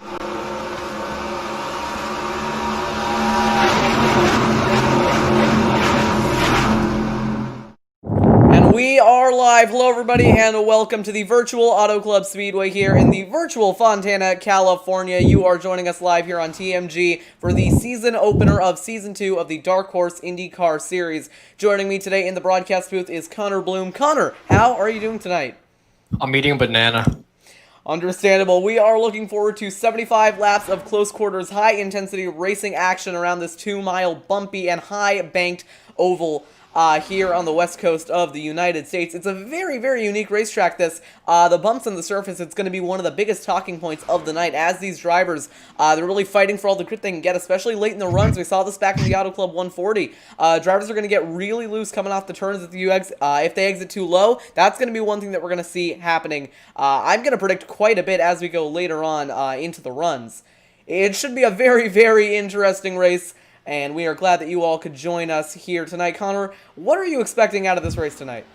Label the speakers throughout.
Speaker 1: We are live. Hello, everybody, and welcome to the virtual Auto Club Speedway here in the virtual Fontana, California. You are joining us live here on TMG for the season opener of Season 2 of the Dark Horse Indycar series. Joining me today in the broadcast booth is Connor Bloom. Connor, how are you doing tonight?
Speaker 2: I'm eating a banana.
Speaker 1: Understandable. We are looking forward to 75 laps of close quarters, high-intensity racing action around this 2-mile bumpy and high-banked oval here on the west coast of the United States. It's a very, very unique racetrack, this. The bumps on the surface, it's going to be one of the biggest talking points of the night as these drivers, they're really fighting for all the grip they can get, especially late in the runs. We saw this back in the Auto Club 140. Drivers are going to get really loose coming off the turns if they exit too low. That's going to be one thing that we're going to see happening. I'm going to predict quite a bit as we go later on into the runs. It should be a very, very interesting race. And we are glad that you all could join us here tonight. Connor, what are you expecting out of this race tonight?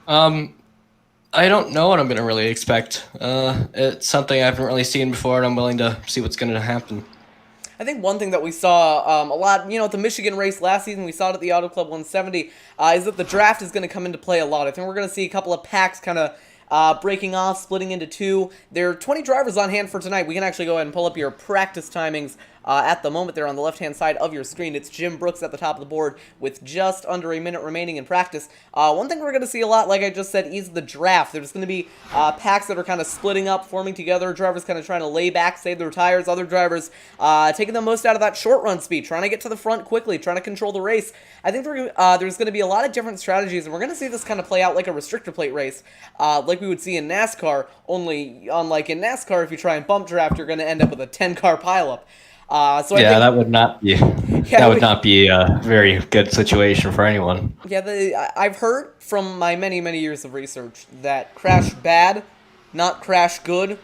Speaker 2: I don't know what I'm going to really expect. It's something I haven't really seen before, and I'm willing to see what's going to happen.
Speaker 1: I think one thing that we saw a lot, at the Michigan race last season, we saw it at the Auto Club 170, is that the draft is going to come into play a lot. I think we're going to see a couple of packs kind of breaking off, splitting into two. There are 20 drivers on hand for tonight. We can actually go ahead and pull up your practice timings at the moment there on the left-hand side of your screen. It's Jim Brooks at the top of the board with just under a minute remaining in practice. One thing we're going to see a lot, like I just said, is the draft. There's going to be packs that are kind of splitting up, forming together, drivers kind of trying to lay back, save their tires, other drivers taking the most out of that short-run speed, trying to get to the front quickly, trying to control the race. I think there's going to be a lot of different strategies, and we're going to see this kind of play out like a restrictor plate race, like we would see in NASCAR, only unlike in NASCAR, if you try and bump draft, you're going to end up with a 10-car pileup.
Speaker 2: That would not be a very good situation for anyone.
Speaker 1: Yeah, I've heard from my many, many years of research that crash bad, not crash good.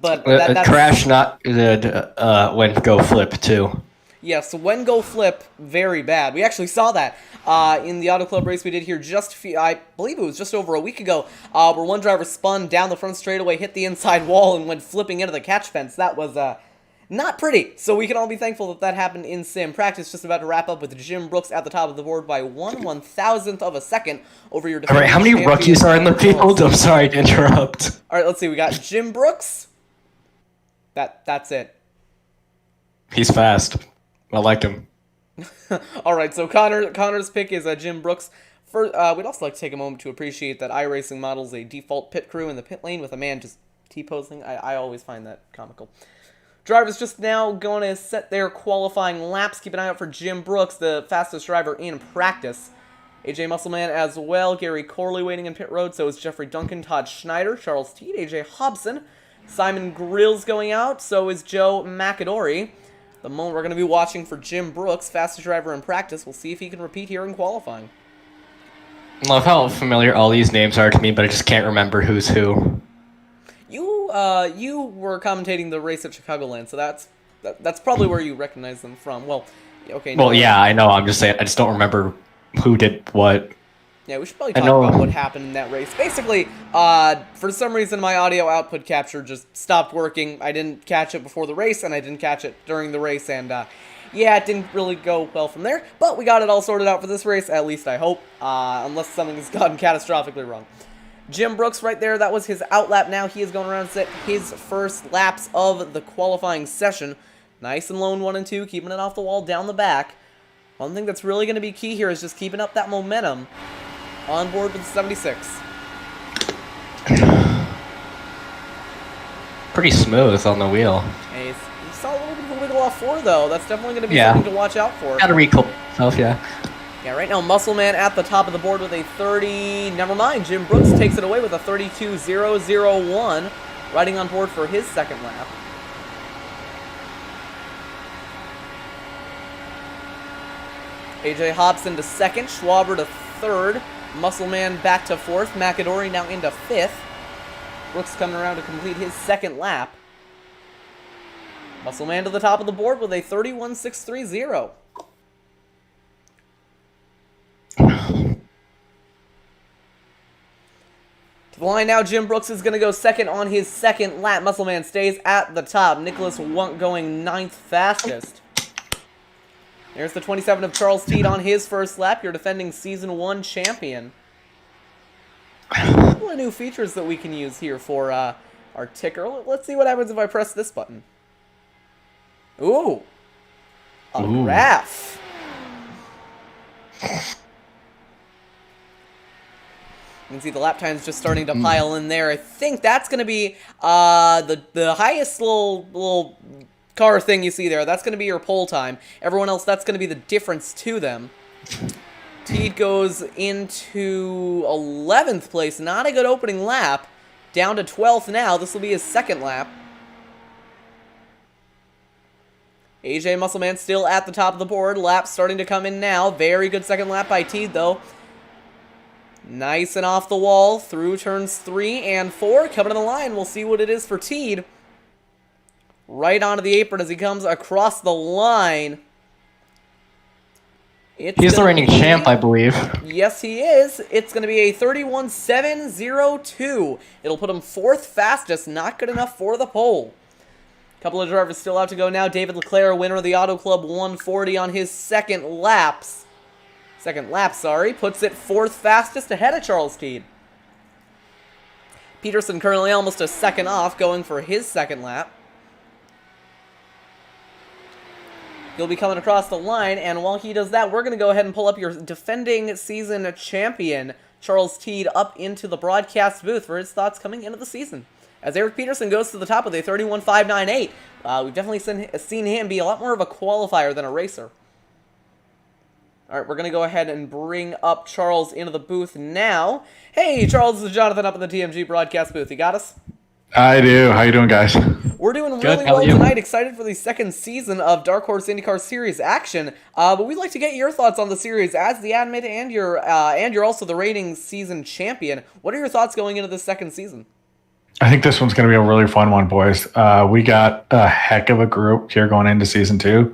Speaker 1: But that's
Speaker 2: crash not good when go flip too.
Speaker 1: Yeah, so when go flip, very bad. We actually saw that in the Auto Club race we did here I believe it was just over a week ago, where one driver spun down the front straightaway, hit the inside wall, and went flipping into the catch fence. That was not pretty. So we can all be thankful that that happened in sim practice. Just about to wrap up with Jim Brooks at the top of the board by 1/1000th of a second over your defense.
Speaker 2: All right, how many rookies are in the field? I'm sorry to interrupt.
Speaker 1: All right, let's see. We got Jim Brooks. That's it.
Speaker 2: He's fast. I liked him.
Speaker 1: All right, so Connor's pick is Jim Brooks. We'd also like to take a moment to appreciate that iRacing models a default pit crew in the pit lane with a man just T-posing. I always find that comical. Drivers just now going to set their qualifying laps. Keep an eye out for Jim Brooks, the fastest driver in practice. AJ Muscleman as well. Gary Corley waiting in pit road. So is Jeffrey Duncan, Todd Schneider, Charles Teed, AJ Hobson. Simon Grills going out. So is Joe McAdory. The moment we're going to be watching for Jim Brooks, fastest driver in practice. We'll see if he can repeat here in qualifying.
Speaker 2: I love how familiar all these names are to me, but I just can't remember who's who.
Speaker 1: You were commentating the race at Chicagoland, so that's probably where you recognize them from. Well, okay.
Speaker 2: Well, yeah, I know. I'm just saying. I just don't remember who did what.
Speaker 1: Yeah, we should probably talk about what happened in that race. Basically, for some reason, my audio output capture just stopped working. I didn't catch it before the race, and I didn't catch it during the race, and yeah, it didn't really go well from there. But we got it all sorted out for this race, at least I hope, unless something has gotten catastrophically wrong. Jim Brooks right there, that was his out lap. Now he is going around to set his first laps of the qualifying session. Nice and low in 1 and 2, keeping it off the wall down the back. One thing that's really going to be key here is just keeping up that momentum on board with the 76.
Speaker 2: Pretty smooth on the wheel.
Speaker 1: Hey, you saw a little bit of a wiggle off 4, though. That's definitely going to be something to watch out for.
Speaker 2: Gotta recall himself, yeah.
Speaker 1: Yeah, right now, Muscleman at the top of the board with a 30... Never mind, Jim Brooks takes it away with a 32.001, riding on board for his second lap. AJ Hobson to second, Schwaber to third, Muscleman back to fourth, McAdory now into fifth. Brooks coming around to complete his second lap. Muscleman to the top of the board with a 31.630. The line now, Jim Brooks is going to go second on his second lap. Muscleman stays at the top. Nicholas Wunk going 9th fastest. There's the 27 of Charles Teed on his first lap, your defending Season 1 champion. A couple of new features that we can use here for our ticker. Let's see what happens if I press this button. Ooh. A graph. You can see the lap times just starting to pile in there. I think that's going to be the highest little car thing you see there. That's going to be your pole time. Everyone else, that's going to be the difference to them. Teed goes into 11th place. Not a good opening lap. Down to 12th now. This will be his second lap. AJ Muscleman still at the top of the board. Lap starting to come in now. Very good second lap by Teed, though. Nice and off the wall through turns 3 and 4. Coming to the line, we'll see what it is for Teed. Right onto the apron as he comes across the line.
Speaker 2: He's the reigning champ, I believe.
Speaker 1: Yes, he is. It's going to be a 31.702. It'll put him 4th fastest. Not good enough for the pole. Couple of drivers still out to go now. David Leclaire, winner of the Auto Club 140 on his second lap, puts it 4th fastest ahead of Charles Teed. Peterson currently almost a second off, going for his second lap. He'll be coming across the line, and while he does that, we're going to go ahead and pull up your defending season champion, Charles Teed, up into the broadcast booth for his thoughts coming into the season. As Eric Peterson goes to the top with a 31.598, we've definitely seen him be a lot more of a qualifier than a racer. All right, we're going to go ahead and bring up Charles into the booth now. Hey, Charles, this is Jonathan up in the TMG broadcast booth. You got us?
Speaker 3: I do. How you doing, guys?
Speaker 1: We're doing really well tonight. Excited for the second season of Dark Horse Indycar Series action. But we'd like to get your thoughts on the series as the admin and you're also the reigning season champion. What are your thoughts going into the second season?
Speaker 3: I think this one's going to be a really fun one, boys. We got a heck of a group here going into season 2.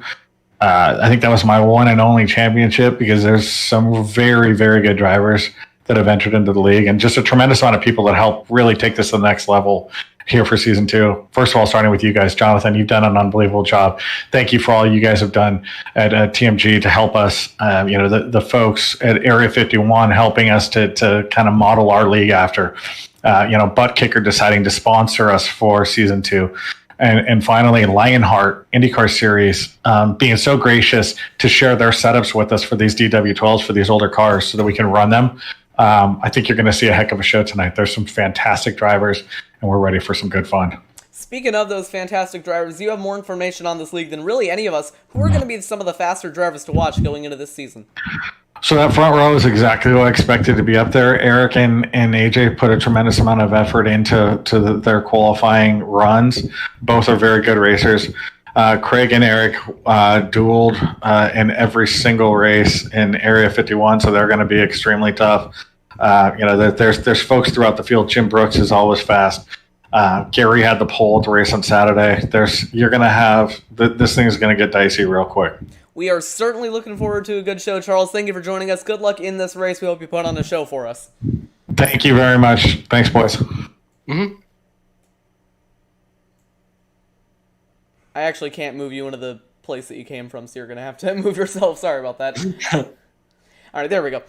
Speaker 3: I think that was my one and only championship because there's some very, very good drivers that have entered into the league and just a tremendous amount of people that help really take this to the next level here for season 2. First of all, starting with you guys, Jonathan, you've done an unbelievable job. Thank you for all you guys have done at TMG to help us. The folks at Area 51 helping us to kind of model our league after. Butt Kicker deciding to sponsor us for season 2. And finally, Lionheart IndyCar Series being so gracious to share their setups with us for these DW12s for these older cars so that we can run them. I think you're going to see a heck of a show tonight. There's some fantastic drivers, and we're ready for some good fun.
Speaker 1: Speaking of those fantastic drivers, you have more information on this league than really any of us. Who are going to be some of the faster drivers to watch going into this season?
Speaker 3: So that front row is exactly what I expected to be up there. Eric and AJ put a tremendous amount of effort into their qualifying runs. Both are very good racers. Craig and Eric dueled in every single race in Area 51, so they're going to be extremely tough. There's folks throughout the field. Jim Brooks is always fast. Gary had the pole at the race on Saturday. You're going to have this thing is going to get dicey real quick.
Speaker 1: We are certainly looking forward to a good show, Charles. Thank you for joining us. Good luck in this race. We hope you put on a show for us.
Speaker 3: Thank you very much. Thanks, boys.
Speaker 2: Mm-hmm.
Speaker 1: I actually can't move you into the place that you came from, so you're going to have to move yourself. Sorry about that. All right, there we go.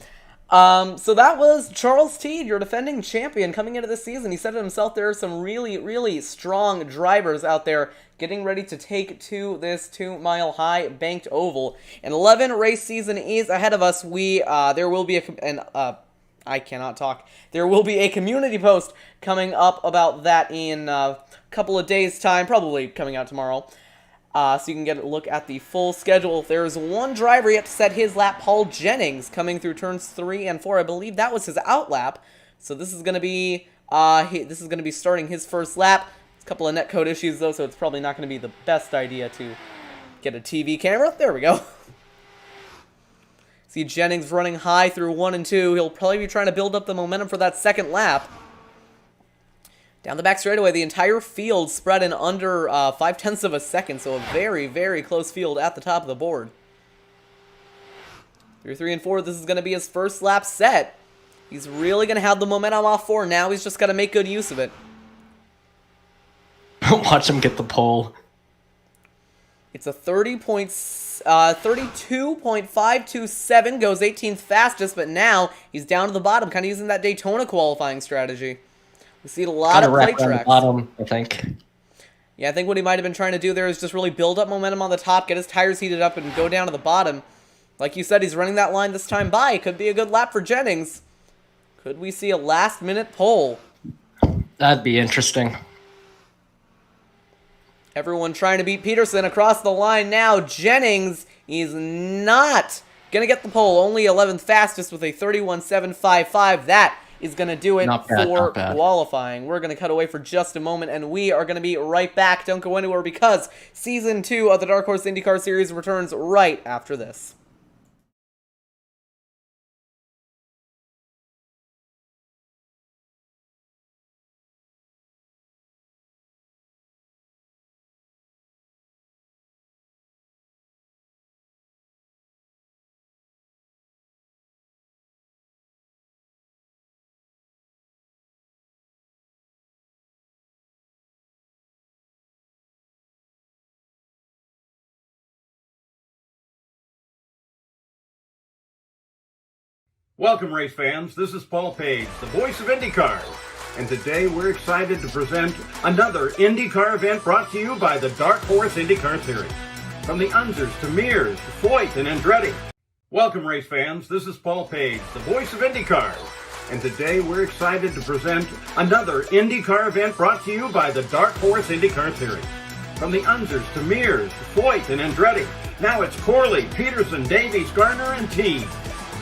Speaker 1: So that was Charles Teed, your defending champion, coming into this season. He said it himself, there are some really, really strong drivers out there getting ready to take to this 2-mile-high banked oval. An 11 race season is ahead of us. There will be I cannot talk. There will be a community post coming up about that in a couple of days' time, probably coming out tomorrow. So you can get a look at the full schedule. There's one driver yet to set his lap, Paul Jennings, coming through turns 3 and 4. I believe that was his out lap. So this is going to be starting his first lap. A couple of netcode issues though, so it's probably not going to be the best idea to get a TV camera. There we go. See Jennings running high through 1 and 2. He'll probably be trying to build up the momentum for that second lap. Down the back straightaway, the entire field spread in under 0.5 of a second, so a very, very close field at the top of the board. Through 3 and 4, this is going to be his first lap set. He's really going to have the momentum off 4. Now he's just got to make good use of it.
Speaker 2: Watch him get the pole.
Speaker 1: It's a 32.527, goes 18th fastest, but now he's down to the bottom, kind of using that Daytona qualifying strategy. We see a lot of plate tracks.
Speaker 2: Bottom, I think.
Speaker 1: Yeah, I think what he might have been trying to do there is just really build up momentum on the top, get his tires heated up, and go down to the bottom. Like you said, he's running that line this time by. Could be a good lap for Jennings. Could we see a last-minute pole?
Speaker 2: That'd be interesting.
Speaker 1: Everyone trying to beat Peterson across the line now. Jennings is not going to get the pole. Only 11th fastest with a 31.755. That is going to do it for qualifying. We're going to cut away for just a moment, and we are going to be right back. Don't go anywhere because Season 2 of the Dark Horse IndyCar Series returns right after this.
Speaker 4: Welcome, race fans. This is Paul Page, the voice of IndyCar. And today we're excited to present another IndyCar event brought to you by the Dark Horse IndyCar Series. From the Unzers to Mears to Foyt and Andretti. Welcome, race fans. This is Paul Page, the voice of IndyCar. And today we're excited to present another IndyCar event brought to you by the Dark Horse IndyCar Series. From the Unzers to Mears to Foyt and Andretti. Now it's Corley, Peterson, Davies, Gardner, and Teague.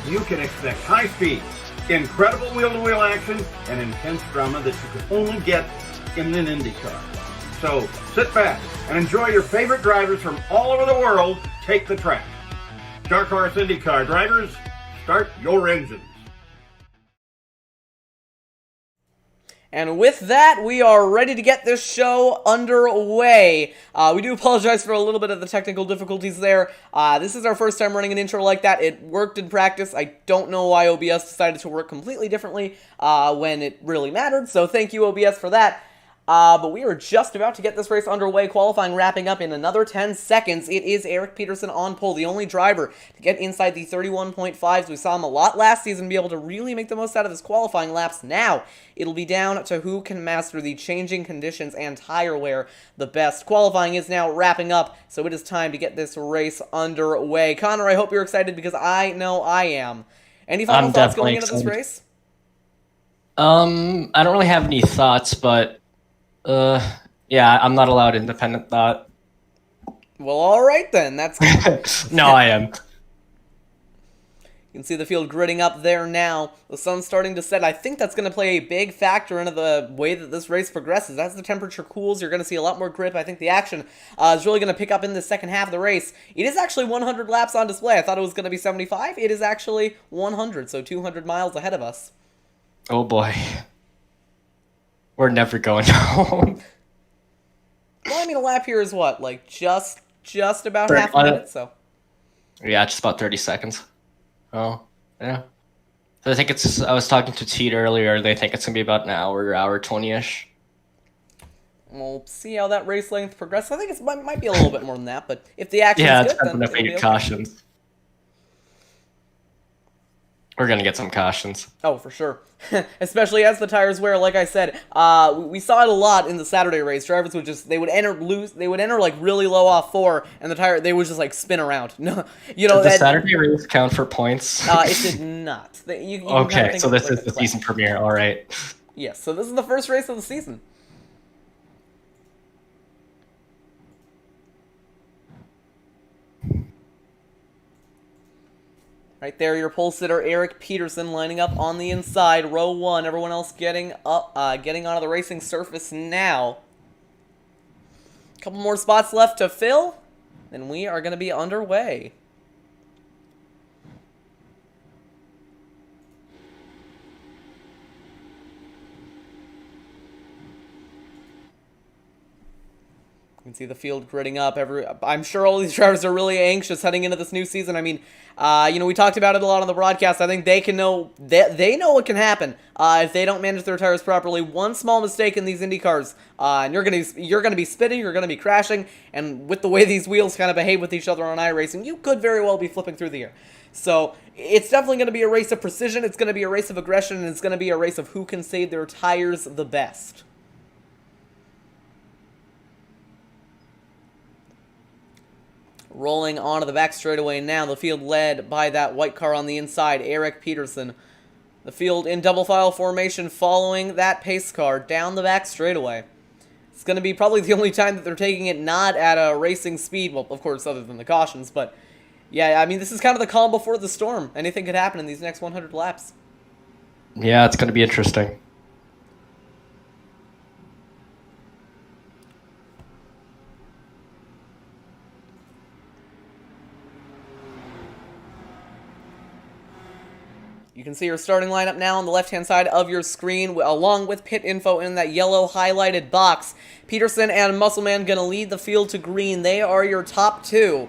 Speaker 4: You can expect high speed, incredible wheel-to-wheel action, and intense drama that you can only get in an IndyCar. So sit back and enjoy your favorite drivers from all over the world take the track. Dark Horse IndyCar drivers, start your engines.
Speaker 1: And with that, we are ready to get this show underway. We do apologize for a little bit of the technical difficulties there. This is our first time running an intro like that. It worked in practice. I don't know why OBS decided to work completely differently when it really mattered, so thank you, OBS, for that. But we are just about to get this race underway, qualifying wrapping up in another 10 seconds. It is Eric Peterson on pole, the only driver to get inside the 31.5s. We saw him a lot last season be able to really make the most out of his qualifying laps. Now, it'll be down to who can master the changing conditions and tire wear the best. Qualifying is now wrapping up, so it is time to get this race underway. Connor, I hope you're excited because I know I am. Any final thoughts going into this race?
Speaker 2: I don't really have any thoughts, but yeah, I'm not allowed independent thought.
Speaker 1: Well, alright then, that's good.
Speaker 2: No, I am.
Speaker 1: You can see the field gridding up there now. The sun's starting to set. I think that's going to play a big factor into the way that this race progresses. As the temperature cools, you're going to see a lot more grip. I think the action is really going to pick up in the second half of the race. It is actually 100 laps on display. I thought it was going to be 75. It is actually 100, so 200 miles ahead of us.
Speaker 2: Oh boy. We're never going home.
Speaker 1: Well, I mean, a lap here is what? Like, just about half a minute, so.
Speaker 2: Yeah, just about 30 seconds. Oh, yeah. So I think I was talking to Teed earlier, they think it's going to be about an hour 20-ish.
Speaker 1: We'll see how that race length progresses. I think it might be a little bit more than that, but if the action's good, then it'll be okay.
Speaker 2: Cautions. We're going to get some cautions.
Speaker 1: Oh, for sure. Especially as the tires wear, like I said, we saw it a lot in the Saturday race. Drivers would enter like really low off 4, and they would just like spin around. No,
Speaker 2: Did the Saturday race count for points?
Speaker 1: It did not.
Speaker 2: Okay, so this is the season premiere, alright.
Speaker 1: Yes, so this is the first race of the season. Right there, your pole sitter, Eric Peterson, lining up on the inside, row 1. Everyone else getting onto the racing surface now. A couple more spots left to fill, and we are going to be underway. You can see the field gridding up. I'm sure all these drivers are really anxious heading into this new season. I mean, we talked about it a lot on the broadcast. I think they know what can happen if they don't manage their tires properly. One small mistake in these Indy cars, and you're gonna be spinning, you're gonna be crashing, and with the way these wheels kind of behave with each other on iRacing, you could very well be flipping through the air. So it's definitely going to be a race of precision. It's going to be a race of aggression, and it's going to be a race of who can save their tires the best. Rolling onto the back straightaway now, the field led by that white car on the inside, Eric Peterson. The field in double file formation following that pace car down the back straightaway. It's going to be probably the only time that they're taking it not at a racing speed, well, of course, other than the cautions, but yeah, I mean, this is kind of the calm before the storm. Anything could happen in these next 100 laps.
Speaker 2: Yeah, it's going to be interesting.
Speaker 1: You can see your starting lineup now on the left-hand side of your screen, along with pit info in that yellow highlighted box. Peterson and Muscleman going to lead the field to green. They are your top two.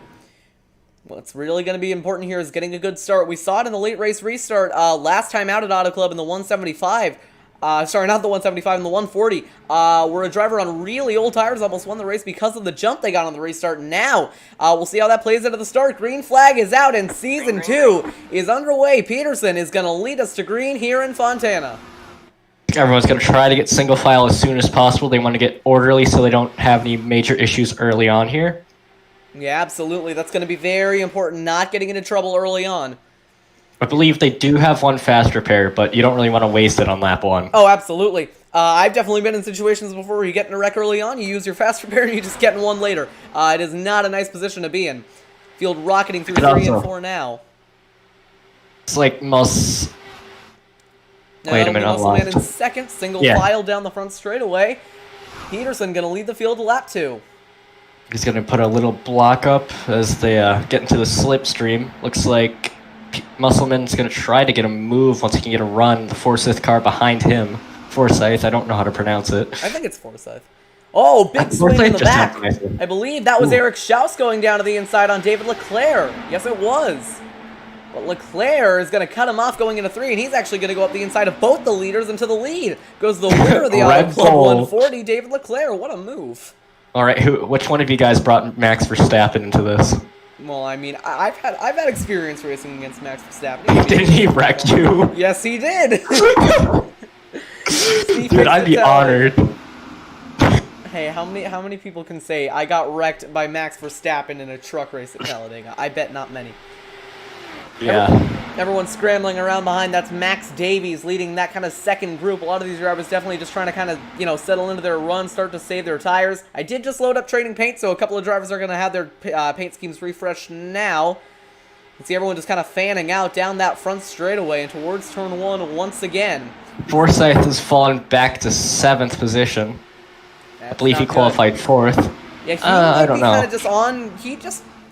Speaker 1: What's really going to be important here is getting a good start. We saw it in the late race restart last time out at Auto Club in the 175. Sorry, not the 175, in the 140, where a driver on really old tires almost won the race because of the jump they got on the restart. Now, we'll see how that plays into the start. Green flag is out, and Season 2 is underway. Peterson is going to lead us to green here in Fontana.
Speaker 2: Everyone's going to try to get single file as soon as possible. They want to get orderly so they don't have any major issues early on here.
Speaker 1: Yeah, absolutely. That's going to be very important, not getting into trouble early on.
Speaker 2: I believe they do have one fast repair, but you don't really want to waste it on lap 1.
Speaker 1: Oh, absolutely. I've definitely been in situations before where you get in a wreck early on, you use your fast repair, and you just get in one later. It is not a nice position to be in. Field rocketing through 3 and 4 now.
Speaker 2: It's like most... Wait a minute, I'm
Speaker 1: Muscleman
Speaker 2: lost.
Speaker 1: in second, single file down the front straightaway. Peterson going to lead the field to lap 2.
Speaker 2: He's going to put a little block up as they get into the slipstream. Looks like Muscleman's going to try to get a move once he can get a run. The Forsyth car behind him. Forsyth, I don't know how to pronounce it.
Speaker 1: I think it's Forsyth. Oh, big swing in the back.
Speaker 2: Happened.
Speaker 1: I believe that was Eric Schaus going down to the inside on David Leclaire. Yes, it was. But Leclaire is going to cut him off going into 3, and he's actually going to go up the inside of both the leaders into the lead. Goes the winner of the Auto Club 140, David Leclaire. What a move.
Speaker 2: All right, which one of you guys brought Max Verstappen into this?
Speaker 1: Well, I mean, I've had experience racing against Max Verstappen.
Speaker 2: Didn't he wreck you?
Speaker 1: Yes, he did.
Speaker 2: Dude, I'd be honored.
Speaker 1: Hey, how many people can say I got wrecked by Max Verstappen in a truck race at Talladega? I bet not many.
Speaker 2: Yeah.
Speaker 1: Everyone's scrambling around behind. That's Max Davies leading that kind of second group. A lot of these drivers definitely just trying to kind of, settle into their run, start to save their tires. I did just load up trading paint, so a couple of drivers are going to have their paint schemes refreshed now. You can see everyone just kind of fanning out down that front straightaway and towards turn 1 once again.
Speaker 2: Forsyth has fallen back to 7th position. I believe he qualified 4th.
Speaker 1: Yeah,
Speaker 2: I don't know.
Speaker 1: Kind of just on.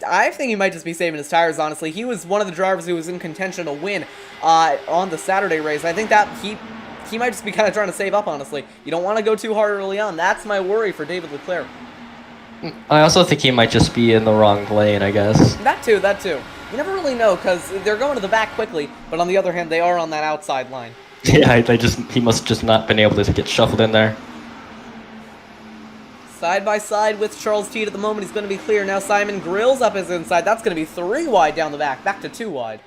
Speaker 1: I think he might just be saving his tires, honestly. He was one of the drivers who was in contention to win on the Saturday race. I think that he might just be kind of trying to save up, honestly. You don't want to go too hard early on. That's my worry for David Leclaire.
Speaker 2: I also think he might just be in the wrong lane, I guess.
Speaker 1: That too. You never really know, because they're going to the back quickly, but on the other hand, they are on that outside line.
Speaker 2: Yeah, he must just not been able to get shuffled in there.
Speaker 1: Side by side with Charles Teed at the moment. He's going to be clear. Now Simon Grills up his inside. That's going to be 3 wide down the back. Back to 2 wide.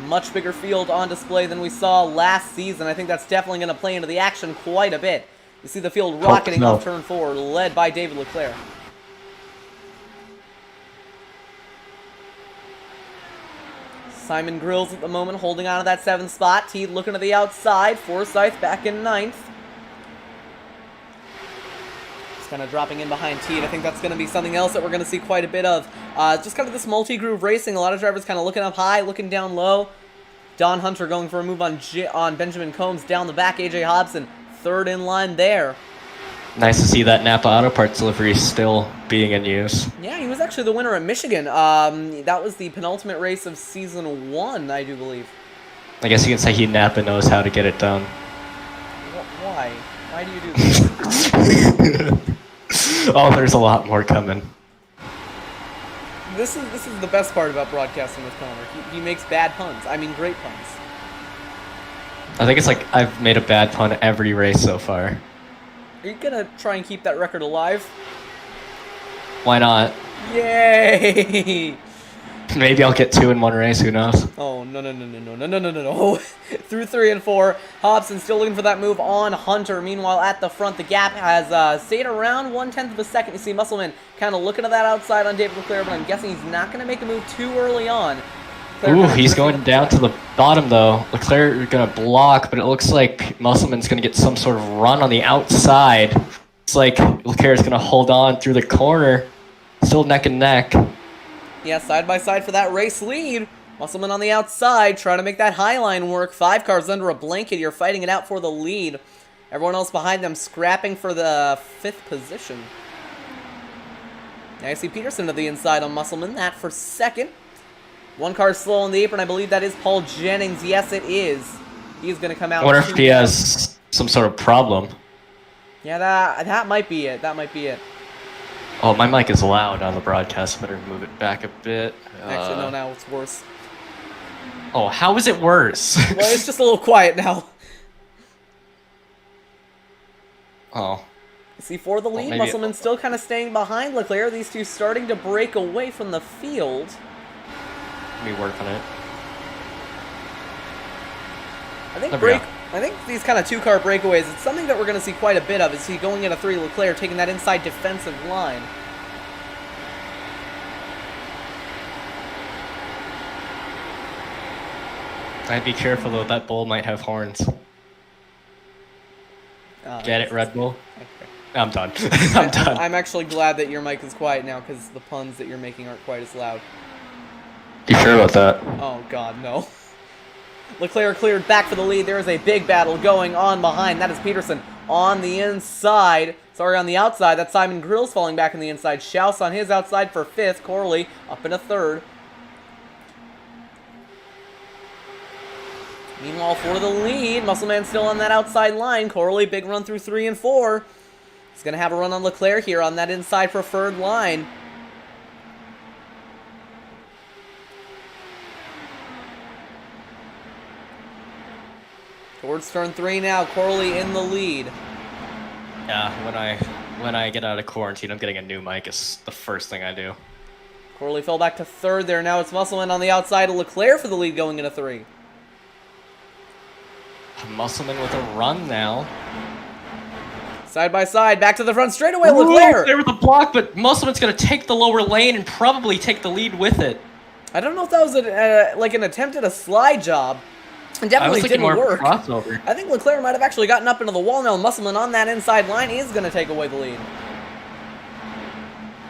Speaker 1: Much bigger field on display than we saw last season. I think that's definitely going to play into the action quite a bit. You see the field rocketing off turn 4, led by David Leclaire. Simon Grills at the moment holding on to that 7th spot. Teed looking to the outside. Forsyth back in 9th. Kind of dropping in behind Teed. I think that's going to be something else that we're going to see quite a bit of. Just kind of this multi-groove racing. A lot of drivers kind of looking up high, looking down low. Don Hunter going for a move on Benjamin Combs down the back. AJ Hobson, 3rd in line there.
Speaker 2: Nice to see that Napa Auto Parts delivery still being in use.
Speaker 1: Yeah, he was actually the winner at Michigan. That was the penultimate race of season 1, I do believe.
Speaker 2: I guess you can say Napa knows how to get it done.
Speaker 1: Why? Why do you do this?
Speaker 2: Oh, there's a lot more coming.
Speaker 1: This is the best part about broadcasting with Connor. He makes bad puns. I mean, great puns.
Speaker 2: I think it's like I've made a bad pun every race so far.
Speaker 1: Are you gonna try and keep that record alive?
Speaker 2: Why not?
Speaker 1: Yay!
Speaker 2: Maybe I'll get 2 in one race, who knows?
Speaker 1: Oh, no. Through 3 and 4. Hobson still looking for that move on Hunter. Meanwhile, at the front, the gap has stayed around 1/10 of a second. You see Musselman kind of looking to that outside on David Leclaire, but I'm guessing he's not going to make a move too early on.
Speaker 2: Ooh, he's going down to the bottom, though. Leclaire going to block, but it looks like Musselman's going to get some sort of run on the outside. It's like Leclaire's going to hold on through the corner. Still neck and neck.
Speaker 1: Yeah, side by side for that race lead. Musselman on the outside, trying to make that high line work. 5 cars under a blanket here, fighting it out for the lead. Everyone else behind them scrapping for the 5th position. Now you see Peterson to the inside on Musselman, that for 2nd. 1 car slow on the apron, I believe that is Paul Jennings. Yes, it is. He's going to come out.
Speaker 2: I wonder if he has some sort of problem.
Speaker 1: Yeah, that might be it. That might be it.
Speaker 2: Oh, my mic is loud on the broadcast. Better move it back a bit.
Speaker 1: Actually, no, now it's worse.
Speaker 2: Oh, how is it worse?
Speaker 1: Well, it's just a little quiet now.
Speaker 2: Oh.
Speaker 1: See, for the lead,
Speaker 2: maybe
Speaker 1: Musselman still kind of staying behind Leclaire. These two starting to break away from the field.
Speaker 2: Let me work on it.
Speaker 1: I think these kind of 2-car breakaways, it's something that we're going to see quite a bit of. Is he going into 3, Leclaire taking that inside defensive line.
Speaker 2: I'd be careful, though. That bull might have horns. Get it, Red Bull?
Speaker 1: Okay.
Speaker 2: I'm done. I'm done.
Speaker 1: I'm actually glad that your mic is quiet now, because the puns that you're making aren't quite as loud.
Speaker 2: You sure about that?
Speaker 1: Oh, God, no. Leclaire cleared back for the lead. There is a big battle going on behind. That is Peterson on the inside. Sorry, on the outside. That's Simon Grills falling back on the inside. Schaus on his outside for 5th. Corley up in a 3rd. Meanwhile, for the lead, Musselman still on that outside line. Corley, big run through 3 and 4. He's going to have a run on Leclaire here on that inside preferred line. Towards turn 3 now, Corley in the lead.
Speaker 2: Yeah, when I get out of quarantine, I'm getting a new mic. It's the first thing I do.
Speaker 1: Corley fell back to 3rd there. Now it's Musselman on the outside of Leclaire for the lead going into 3.
Speaker 2: Musselman with a run now.
Speaker 1: Side by side, back to the front straightaway, Leclaire!
Speaker 2: There with the block, but Musselman's going to take the lower lane and probably take the lead with it.
Speaker 1: I don't know if that was like an attempt at a slide job. It definitely didn't work.
Speaker 2: Crossover.
Speaker 1: I think Leclaire might have actually gotten up into the wall now. Musselman on that inside line is going to take away the lead.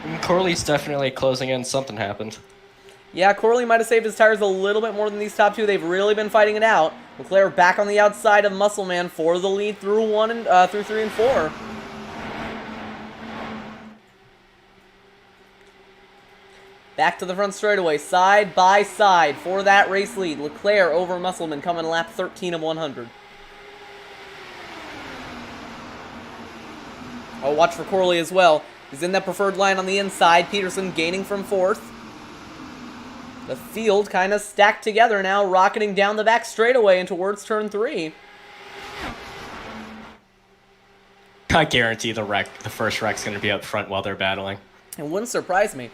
Speaker 2: And Corley's definitely closing in. Something happened.
Speaker 1: Yeah, Corley might have saved his tires a little bit more than these top 2. They've really been fighting it out. Leclaire back on the outside of Musselman for the lead through 3 and 4. Back to the front straightaway, side by side for that race lead. Leclaire over Musselman coming lap 13 of 100. Oh, watch for Corley as well. He's in that preferred line on the inside. Peterson gaining from 4th. The field kind of stacked together now, rocketing down the back straightaway and towards turn 3.
Speaker 2: I guarantee the first wreck's going to be up front while they're battling.
Speaker 1: It wouldn't surprise me.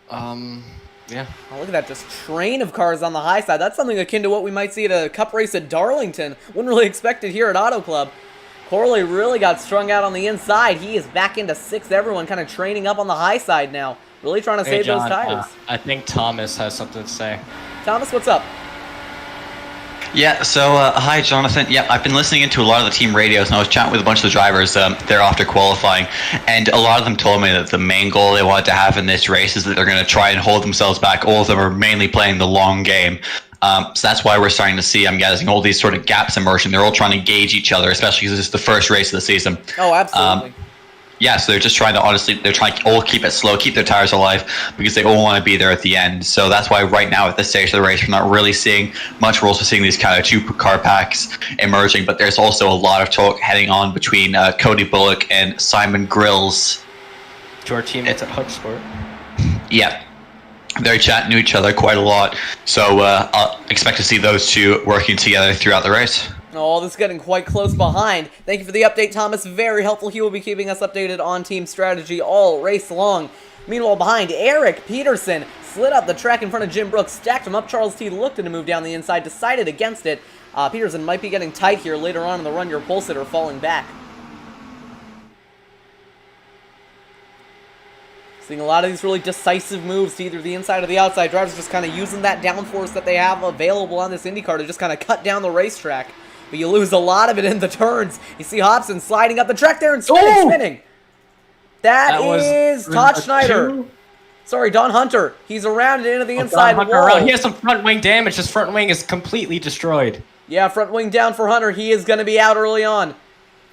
Speaker 2: Yeah.
Speaker 1: Oh, look at that, just train of cars on the high side. That's something akin to what we might see at a cup race at Darlington. Wouldn't really expect it here at Auto Club. Corley really got strung out on the inside. He is back into 6th. Everyone kind of training up on the high side now. Really trying to save
Speaker 2: John,
Speaker 1: those tires.
Speaker 2: I think Thomas has something to say.
Speaker 1: Thomas, what's up?
Speaker 5: Yeah, so hi Jonathan. Yeah, I've been listening into a lot of the team radios, and I was chatting with a bunch of the drivers there after qualifying, and a lot of them told me that the main goal they wanted to have in this race is that they're going to try and hold themselves back. All of them are mainly playing the long game. So that's why we're starting to see, I'm guessing, all these sort of gaps emerging. They're all trying to gauge each other, especially because this is the first race of the season.
Speaker 1: Oh, absolutely.
Speaker 5: Yeah, so they're just trying to they're trying to all keep it slow, keep their tires alive, because they all want to be there at the end. So that's why right now at this stage of the race, we're not really seeing much. We're also seeing these kind of two car packs emerging, but there's also a lot of talk heading on between Cody Bullock and Simon Grills.
Speaker 2: To our teammates at Hutch Sport.
Speaker 5: Yeah, they're chatting to each other quite a lot. So I'll expect to see those two working together throughout the race.
Speaker 1: Oh, this is getting quite close behind. Thank you for the update, Thomas. Very helpful. He will be keeping us updated on team strategy all race long. Meanwhile, behind, Eric Peterson slid up the track in front of Jim Brooks, stacked him up. Charles T looked to move down the inside, decided against it. Peterson might be getting tight here later on in the run. Your pole sitter falling back. Seeing a lot of these really decisive moves to either the inside or the outside. Drivers just kind of using that downforce that they have available on this IndyCar to just kind of cut down the racetrack. But you lose a lot of it in the turns. You see Hobson sliding up the track there and spinning. That is Todd Schneider. Sorry, Don Hunter. He's around and into the inside wall.
Speaker 2: He has some front wing damage. His front wing is completely destroyed.
Speaker 1: Yeah, front wing down for Hunter. He is going to be out early on.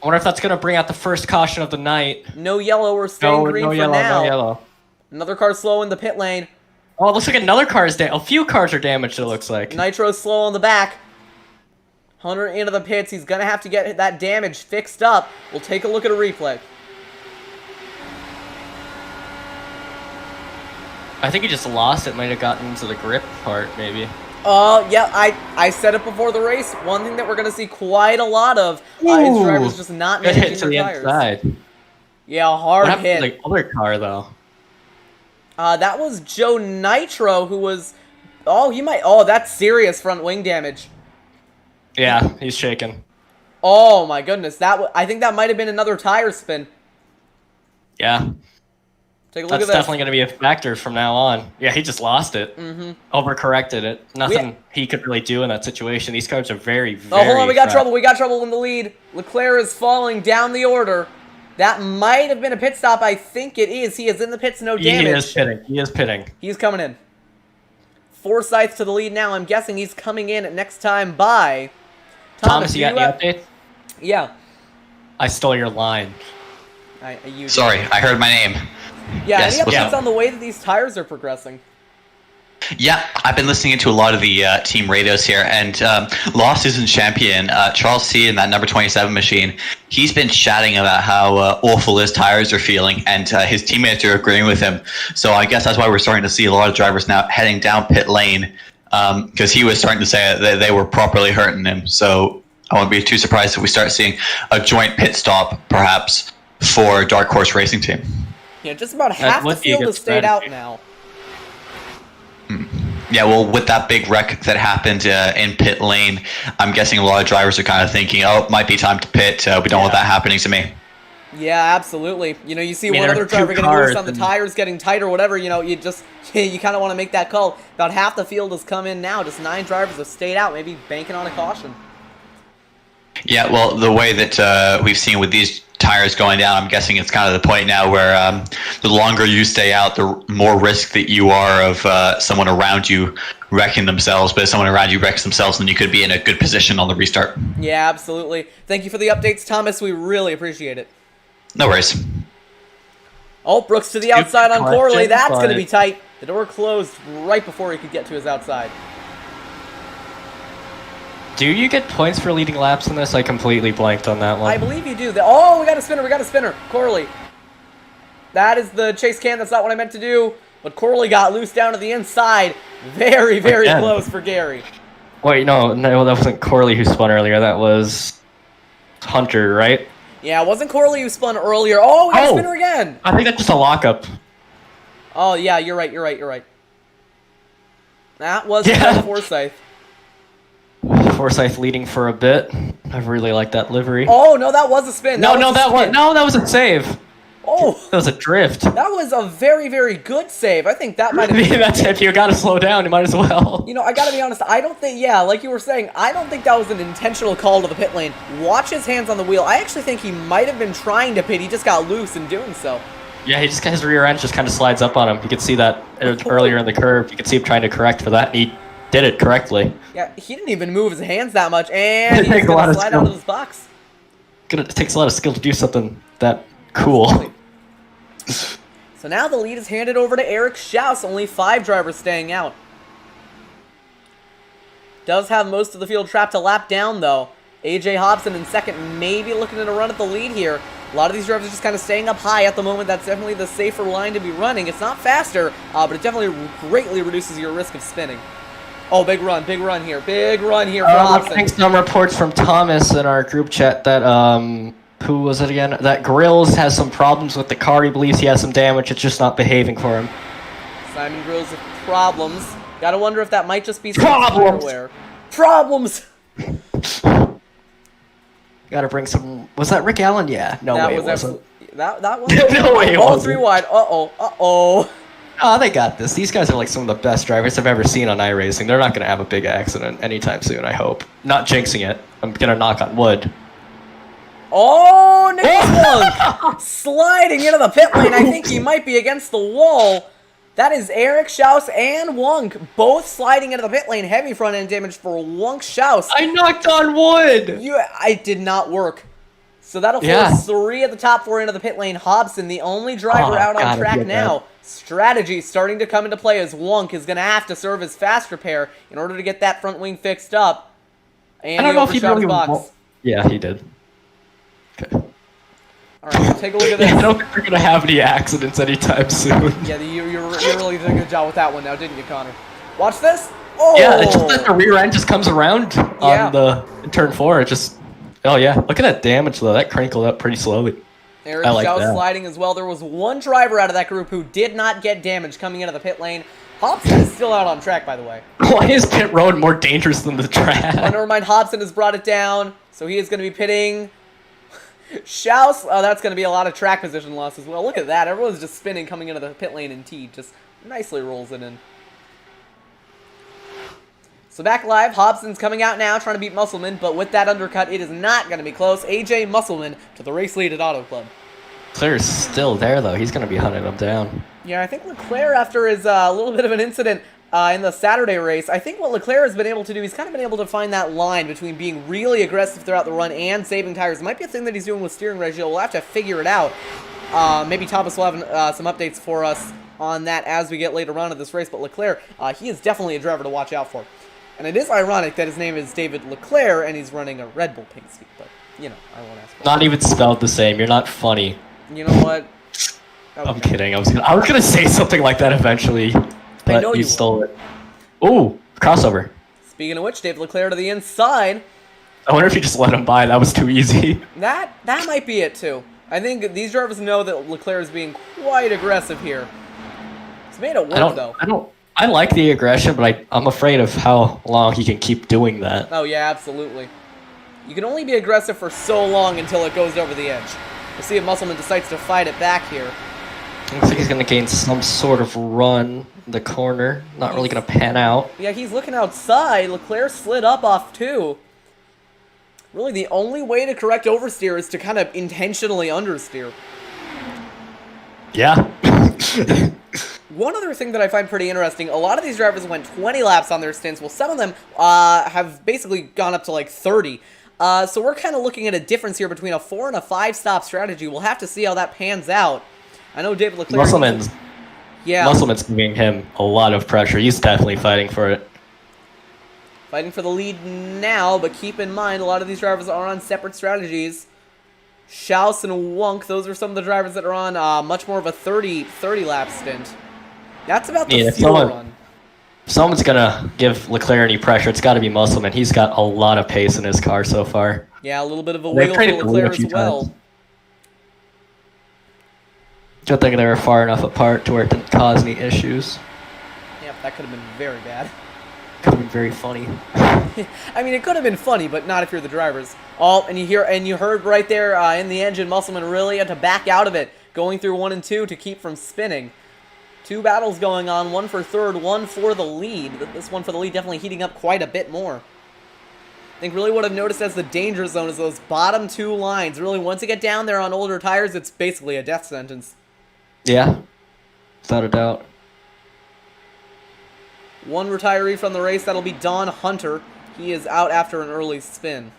Speaker 2: I wonder if that's going to bring out the first caution of the night.
Speaker 1: No yellow. We're staying green for now.
Speaker 2: No yellow.
Speaker 1: Another car slow in the pit lane.
Speaker 2: Oh, it looks like another car is damaged. A few cars are damaged, it looks like.
Speaker 1: Nitro's slow on the back. Hunter into the pits. He's going to have to get that damage fixed up. We'll take a look at a replay.
Speaker 2: I think he just lost it. Might have gotten into the grip part, maybe.
Speaker 1: Yeah, I said it before the race. One thing that we're going to see quite a lot of is drivers just not
Speaker 2: Good
Speaker 1: managing
Speaker 2: hit to
Speaker 1: their
Speaker 2: the
Speaker 1: tires.
Speaker 2: inside.
Speaker 1: Yeah, hard
Speaker 2: What happened
Speaker 1: hit.
Speaker 2: to the other car, though?
Speaker 1: That was Joe Nitro who was... Oh, he might... Oh, that's serious front wing damage.
Speaker 2: Yeah, he's shaking.
Speaker 1: Oh, my goodness. I think that might have been another tire spin.
Speaker 2: Yeah.
Speaker 1: Take a look
Speaker 2: That's
Speaker 1: at this.
Speaker 2: definitely going to be a factor from now on. Yeah, he just lost it. Overcorrected it. Nothing he could really do in that situation. These cars are very, very
Speaker 1: Oh, hold on. We got
Speaker 2: fast.
Speaker 1: trouble. We got trouble in the lead. Leclaire is falling down the order. That might have been a pit stop. I think it is. He is in the pits. No damage.
Speaker 2: He is pitting. He is pitting.
Speaker 1: He's coming in. Forsyth to the lead now. I'm guessing he's coming in next time by...
Speaker 2: Thomas, you got any updates?
Speaker 1: Yeah.
Speaker 2: I stole your line.
Speaker 5: Sorry, I heard my name.
Speaker 1: Yeah,
Speaker 5: Yes,
Speaker 1: any
Speaker 5: what's
Speaker 1: updates
Speaker 5: up?
Speaker 1: on the way that these tires are progressing?
Speaker 5: Yeah, I've been listening to a lot of the team radios here, and Lost Season Champion, Charles C. in that number 27 machine, he's been chatting about how awful his tires are feeling, and his teammates are agreeing with him. So I guess that's why we're starting to see a lot of drivers now heading down pit lane, because he was starting to say that they were properly hurting him. So I won't be too surprised if we start seeing a joint pit stop, perhaps, for Dark Horse Racing Team.
Speaker 1: Yeah, just about half the
Speaker 2: would be a
Speaker 1: field
Speaker 2: good
Speaker 1: has stayed out
Speaker 2: strategy.
Speaker 1: now.
Speaker 5: Yeah, well, with that big wreck that happened in pit lane, I'm guessing a lot of drivers are kind of thinking, oh, it might be time to pit. We don't want that happening to me.
Speaker 1: Yeah, absolutely. You know, you see
Speaker 2: I mean,
Speaker 1: one
Speaker 2: there
Speaker 1: other
Speaker 2: are two
Speaker 1: driver getting loose
Speaker 2: cars
Speaker 1: on the
Speaker 2: and-
Speaker 1: tires, getting tight or whatever, you know, you kind of want to make that call. About half the field has come in now. Just 9 drivers have stayed out, maybe banking on a caution.
Speaker 5: Yeah, well, the way that we've seen with these tires going down, I'm guessing it's kind of the point now where the longer you stay out, the more risk that you are of someone around you wrecking themselves. But if someone around you wrecks themselves, then you could be in a good position on the restart.
Speaker 1: Yeah, absolutely. Thank you for the updates, Thomas. We really appreciate it.
Speaker 5: No worries.
Speaker 1: Oh, Brooks to the outside on
Speaker 2: question,
Speaker 1: Corley. That's
Speaker 2: but-
Speaker 1: going to be tight. The door closed right before he could get to his outside.
Speaker 2: Do you get points for leading laps in this? I completely blanked on that one.
Speaker 1: I believe you do. Oh, we got a spinner. We got a spinner. Corley. That is the chase cam. That's not what I meant to do. But Corley got loose down to the inside. Very, very
Speaker 2: Again.
Speaker 1: close for Gary.
Speaker 2: Wait, no, that wasn't Corley who spun earlier. That was Hunter, right?
Speaker 1: Yeah, it wasn't Corley who spun earlier. Oh, we got a spinner again.
Speaker 2: I think that's just a lockup.
Speaker 1: Oh, yeah, you're right. That was Forsyth.
Speaker 2: Forsyth leading for a bit. I really like that livery.
Speaker 1: Oh, no, that was a spin.
Speaker 2: that was a save.
Speaker 1: Oh,
Speaker 2: That was a drift.
Speaker 1: that was a very, very good save. I think that might
Speaker 2: I
Speaker 1: have
Speaker 2: mean,
Speaker 1: been...
Speaker 2: that's if you gotta slow down, you might as well.
Speaker 1: You know, I gotta be honest, I don't think, like you were saying, I don't think that was an intentional call to the pit lane. Watch his hands on the wheel. I actually think he might have been trying to pit. He just got loose in doing so.
Speaker 2: Yeah, he just got his rear end just kind of slides up on him. You could see that earlier in the curve. You could see him trying to correct for that, and he did it correctly.
Speaker 1: Yeah, he didn't even move his hands that much, and
Speaker 2: It
Speaker 1: he's
Speaker 2: takes a
Speaker 1: gonna
Speaker 2: lot of
Speaker 1: slide
Speaker 2: skill.
Speaker 1: out of his box.
Speaker 2: It takes a lot of skill to do something that cool.
Speaker 1: So now the lead is handed over to Eric Schaus, only 5 drivers staying out. Does have most of the field trapped a lap down, though. AJ Hobson in second, maybe looking at a run at the lead here. A lot of these drivers are just kind of staying up high at the moment. That's definitely the safer line to be running. It's not faster, but it definitely greatly reduces your risk of spinning. Oh, big run here. Big run here for Hobson.
Speaker 2: I'm getting some reports from Thomas in our group chat that, who was it again? That Grills has some problems with the car. He believes he has some damage. It's just not behaving for him.
Speaker 1: Simon Grills with problems. Gotta wonder if that might just be some
Speaker 2: Problems!
Speaker 1: hardware. Problems!
Speaker 2: Gotta bring some... Was that Rick Allen? Yeah. No way it wasn't.
Speaker 1: That was...
Speaker 2: No way it
Speaker 1: All
Speaker 2: wasn't.
Speaker 1: 3 wide. Uh-oh.
Speaker 2: Oh, they got this. These guys are like some of the best drivers I've ever seen on iRacing. They're not going to have a big accident anytime soon, I hope. Not jinxing it. I'm going to knock on wood.
Speaker 1: Oh, Nicholas Wong sliding into the pit lane. I think he might be against the wall. That is Eric Schaus and Wunk both sliding into the pit lane. Heavy front end damage for Wunk Schaus.
Speaker 2: I knocked on wood!
Speaker 1: I did not work. So that'll force 3 of the top 4 into the pit lane. Hobson, the only driver out on track now. Strategy starting to come into play as Wunk is going to have to serve as fast repair in order to get that front wing fixed up. And
Speaker 2: I don't know if he
Speaker 1: overshot his
Speaker 2: really
Speaker 1: box.
Speaker 2: Yeah, he did. Okay.
Speaker 1: Alright, take a look at this.
Speaker 2: I don't think we're going to have any accidents anytime soon.
Speaker 1: Yeah, you really did a good job with that one now, didn't you, Connor? Watch this. Oh!
Speaker 2: Yeah, it's just that the rear end just comes around on the in turn 4. It just... Oh, yeah. Look at that damage, though. That crinkled up pretty slowly.
Speaker 1: Eric
Speaker 2: like
Speaker 1: Schaus
Speaker 2: that.
Speaker 1: sliding as well. There was one driver out of that group who did not get damage coming into the pit lane. Hobson is still out on track, by the way.
Speaker 2: Why is pit road more dangerous than the track?
Speaker 1: Oh, never mind. Hobson has brought it down, so he is going to be pitting. Schaus, that's going to be a lot of track position loss as well. Look at that. Everyone's just spinning coming into the pit lane in T. Just nicely rolls it in. So back live, Hobson's coming out now, trying to beat Musselman, but with that undercut, it is not going to be close. AJ Musselman to the race lead at Auto Club.
Speaker 2: Leclaire's still there, though. He's going to be hunting him down.
Speaker 1: Yeah, I think Leclaire, after his little bit of an incident in the Saturday race, I think what Leclaire has been able to do, he's kind of been able to find that line between being really aggressive throughout the run and saving tires. It might be a thing that he's doing with steering ratio. We'll have to figure it out. Maybe Thomas will have some updates for us on that as we get later on in this race, but Leclaire, he is definitely a driver to watch out for. And it is ironic that his name is David Leclaire and he's running a Red Bull paint suit, but, you know, I won't ask.
Speaker 2: Not even spelled the same. You're not funny.
Speaker 1: You know what? Okay.
Speaker 2: I'm kidding. I was gonna say something like that eventually, but
Speaker 1: know
Speaker 2: you
Speaker 1: you
Speaker 2: stole it. Ooh, crossover.
Speaker 1: Speaking of which, David Leclaire to the inside.
Speaker 2: I wonder if you just let him by. That was too easy.
Speaker 1: That might be it, too. I think these drivers know that Leclaire is being quite aggressive here. He's made it work, though.
Speaker 2: I like the aggression, but I'm afraid of how long he can keep doing that.
Speaker 1: Oh, yeah, absolutely. You can only be aggressive for so long until it goes over the edge. We'll see if Musselman decides to fight it back here.
Speaker 2: Looks like he's going to gain some sort of run in the corner. Not really going to pan out.
Speaker 1: Yeah, he's looking outside. Leclaire slid up off 2. Really, the only way to correct oversteer is to kind of intentionally understeer.
Speaker 2: Yeah.
Speaker 1: One other thing that I find pretty interesting, a lot of these drivers went 20 laps on their stints. Well, some of them have basically gone up to like 30. So we're kind of looking at a difference here between a 4 and a 5 stop strategy. We'll have to see how that pans out. I know David Leclaire...
Speaker 2: Musselman's giving him a lot of pressure. He's definitely fighting for it.
Speaker 1: Fighting for the lead now, but keep in mind, a lot of these drivers are on separate strategies. Schaus and Wunk, those are some of the drivers that are on much more of a 30 lap stint. That's about the fuel run.
Speaker 2: If someone's going to give Leclaire any pressure, it's got to be Musselman. He's got a lot of pace in his car so far.
Speaker 1: Yeah, a little bit of a wiggle for Leclaire as well.
Speaker 2: Good thing they were far enough apart to where it didn't cause any issues.
Speaker 1: Yep, that could have been very bad.
Speaker 2: Could have been very funny.
Speaker 1: I mean, it could have been funny, but not if you're the drivers. Oh, and you heard right there in the engine, Musselman really had to back out of it, going through 1 and 2 to keep from spinning. 2 battles going on, one for third, one for the lead. This one for the lead definitely heating up quite a bit more. I think really what I've noticed as the danger zone is those bottom 2 lines. Really, once you get down there on older tires, it's basically a death sentence.
Speaker 2: Yeah, without a doubt.
Speaker 1: One retiree from the race, that'll be Don Hunter. He is out after an early spin.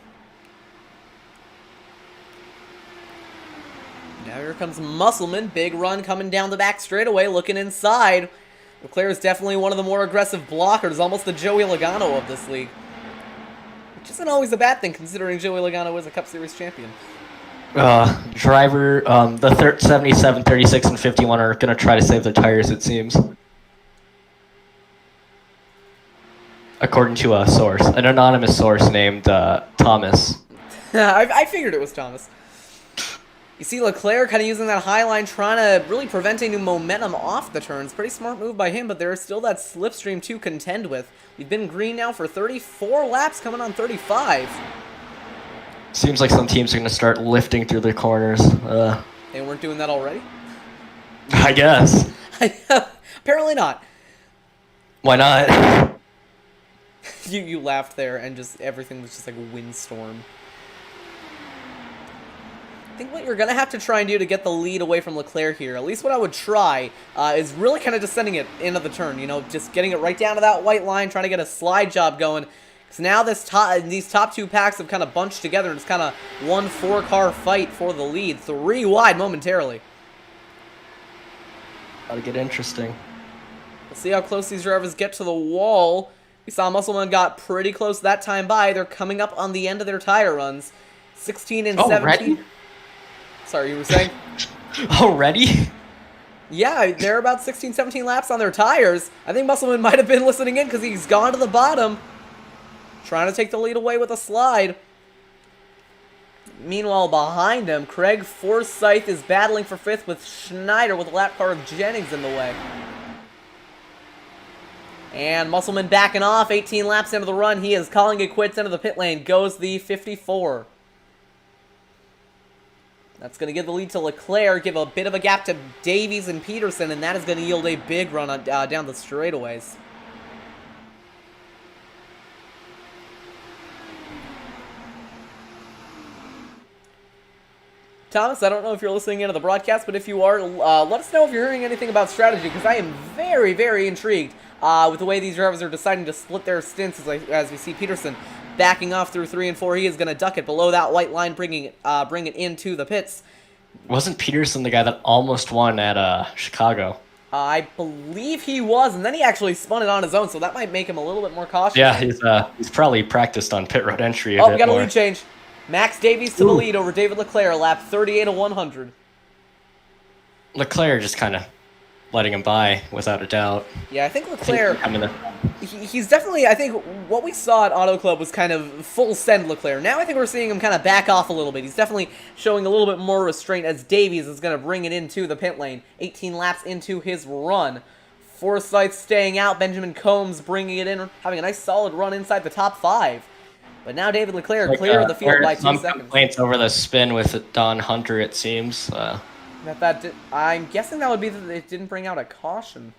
Speaker 1: Now here comes Musselman. Big run coming down the back straightaway, looking inside. Leclaire is definitely one of the more aggressive blockers, almost the Joey Logano of this league. Which isn't always a bad thing, considering Joey Logano is a Cup Series champion.
Speaker 2: Driver, the 77, 36, and 51 are going to try to save their tires, it seems. According to a source, an anonymous source named Thomas.
Speaker 1: I figured it was Thomas. You see Leclaire kind of using that high line, trying to really prevent any momentum off the turns. Pretty smart move by him, but there is still that slipstream to contend with. We've been green now for 34 laps, coming on 35.
Speaker 2: Seems like some teams are going to start lifting through the corners.
Speaker 1: They weren't doing that already?
Speaker 2: I guess.
Speaker 1: Apparently not.
Speaker 2: Why not?
Speaker 1: You laughed there, and just everything was just like a windstorm. I think what you're going to have to try and do to get the lead away from Leclaire here, at least what I would try, is really kind of just sending it into the turn, you know, just getting it right down to that white line, trying to get a slide job going. Because now these top two packs have kind of bunched together, and it's kind of one four-car fight for the lead. 3 wide momentarily.
Speaker 2: That'll get interesting.
Speaker 1: We'll see how close these drivers get to the wall. We saw Musselman got pretty close that time by. They're coming up on the end of their tire runs. 16 and 17.
Speaker 2: Already?
Speaker 1: Sorry, you were saying?
Speaker 2: Already?
Speaker 1: Yeah, they're about 16, 17 laps on their tires. I think Musselman might have been listening in because he's gone to the bottom. Trying to take the lead away with a slide. Meanwhile, behind him, Craig Forsyth is battling for 5th with Schneider with a lap car of Jennings in the way. And Musselman backing off, 18 laps into the run. He is calling it quits into the pit lane. Goes the 54. That's going to give the lead to Leclaire, give a bit of a gap to Davies and Peterson, and that is going to yield a big run on, down the straightaways. Thomas, I don't know if you're listening into the broadcast, but if you are, let us know if you're hearing anything about strategy, because I am very, very intrigued with the way these drivers are deciding to split their stints, as we see Peterson backing off through 3 and 4. He is going to duck it below that white line, bring it into the pits.
Speaker 2: Wasn't Peterson the guy that almost won at Chicago?
Speaker 1: I believe he was, and then he actually spun it on his own, so that might make him a little bit more cautious.
Speaker 2: Yeah, he's probably practiced on pit road entry a
Speaker 1: bit
Speaker 2: bit
Speaker 1: we got
Speaker 2: more.
Speaker 1: a lead change. Max Davies to the lead over David Leclaire, lap 38 of 100.
Speaker 2: Leclaire just kind of letting him by, without a doubt.
Speaker 1: Yeah, I think Leclaire,
Speaker 2: I think
Speaker 1: he's definitely, I think what we saw at Auto Club was kind of full send Leclaire. Now I think we're seeing him kind of back off a little bit. He's definitely showing a little bit more restraint as Davies is going to bring it into the pit lane. 18 laps into his run. Forsyth staying out, Benjamin Combs bringing it in, having a nice solid run inside the top 5. But now David Leclaire clear of the field by 2
Speaker 2: some
Speaker 1: seconds.
Speaker 2: Complaints over the spin with Don Hunter, it seems.
Speaker 1: I'm guessing that would be that it didn't bring out a caution.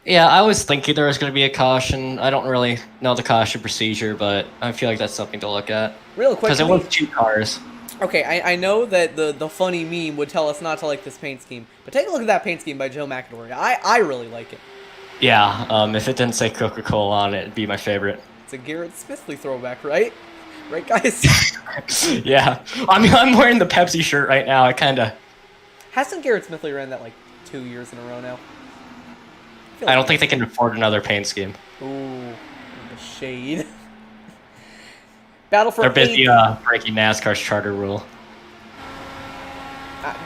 Speaker 2: Yeah, I was thinking there was going to be a caution. I don't really know the caution procedure, but I feel like that's something to look at.
Speaker 1: Real quick.
Speaker 2: Because it was 2 cars.
Speaker 1: Okay, I know that the funny meme would tell us not to like this paint scheme, but take a look at that paint scheme by Joe McAdory. I really like it.
Speaker 2: Yeah, if it didn't say Coca-Cola on it, it'd be my favorite.
Speaker 1: It's a Garrett Smithley throwback, right? Right, guys?
Speaker 2: Yeah. I mean, I'm wearing the Pepsi shirt right now. I kind of...
Speaker 1: Hasn't Garrett Smithley ran that, like, 2 years in a row now?
Speaker 2: I don't think they can afford another paint scheme.
Speaker 1: Ooh, the shade. Battle for
Speaker 2: They're busy breaking NASCAR's charter rule.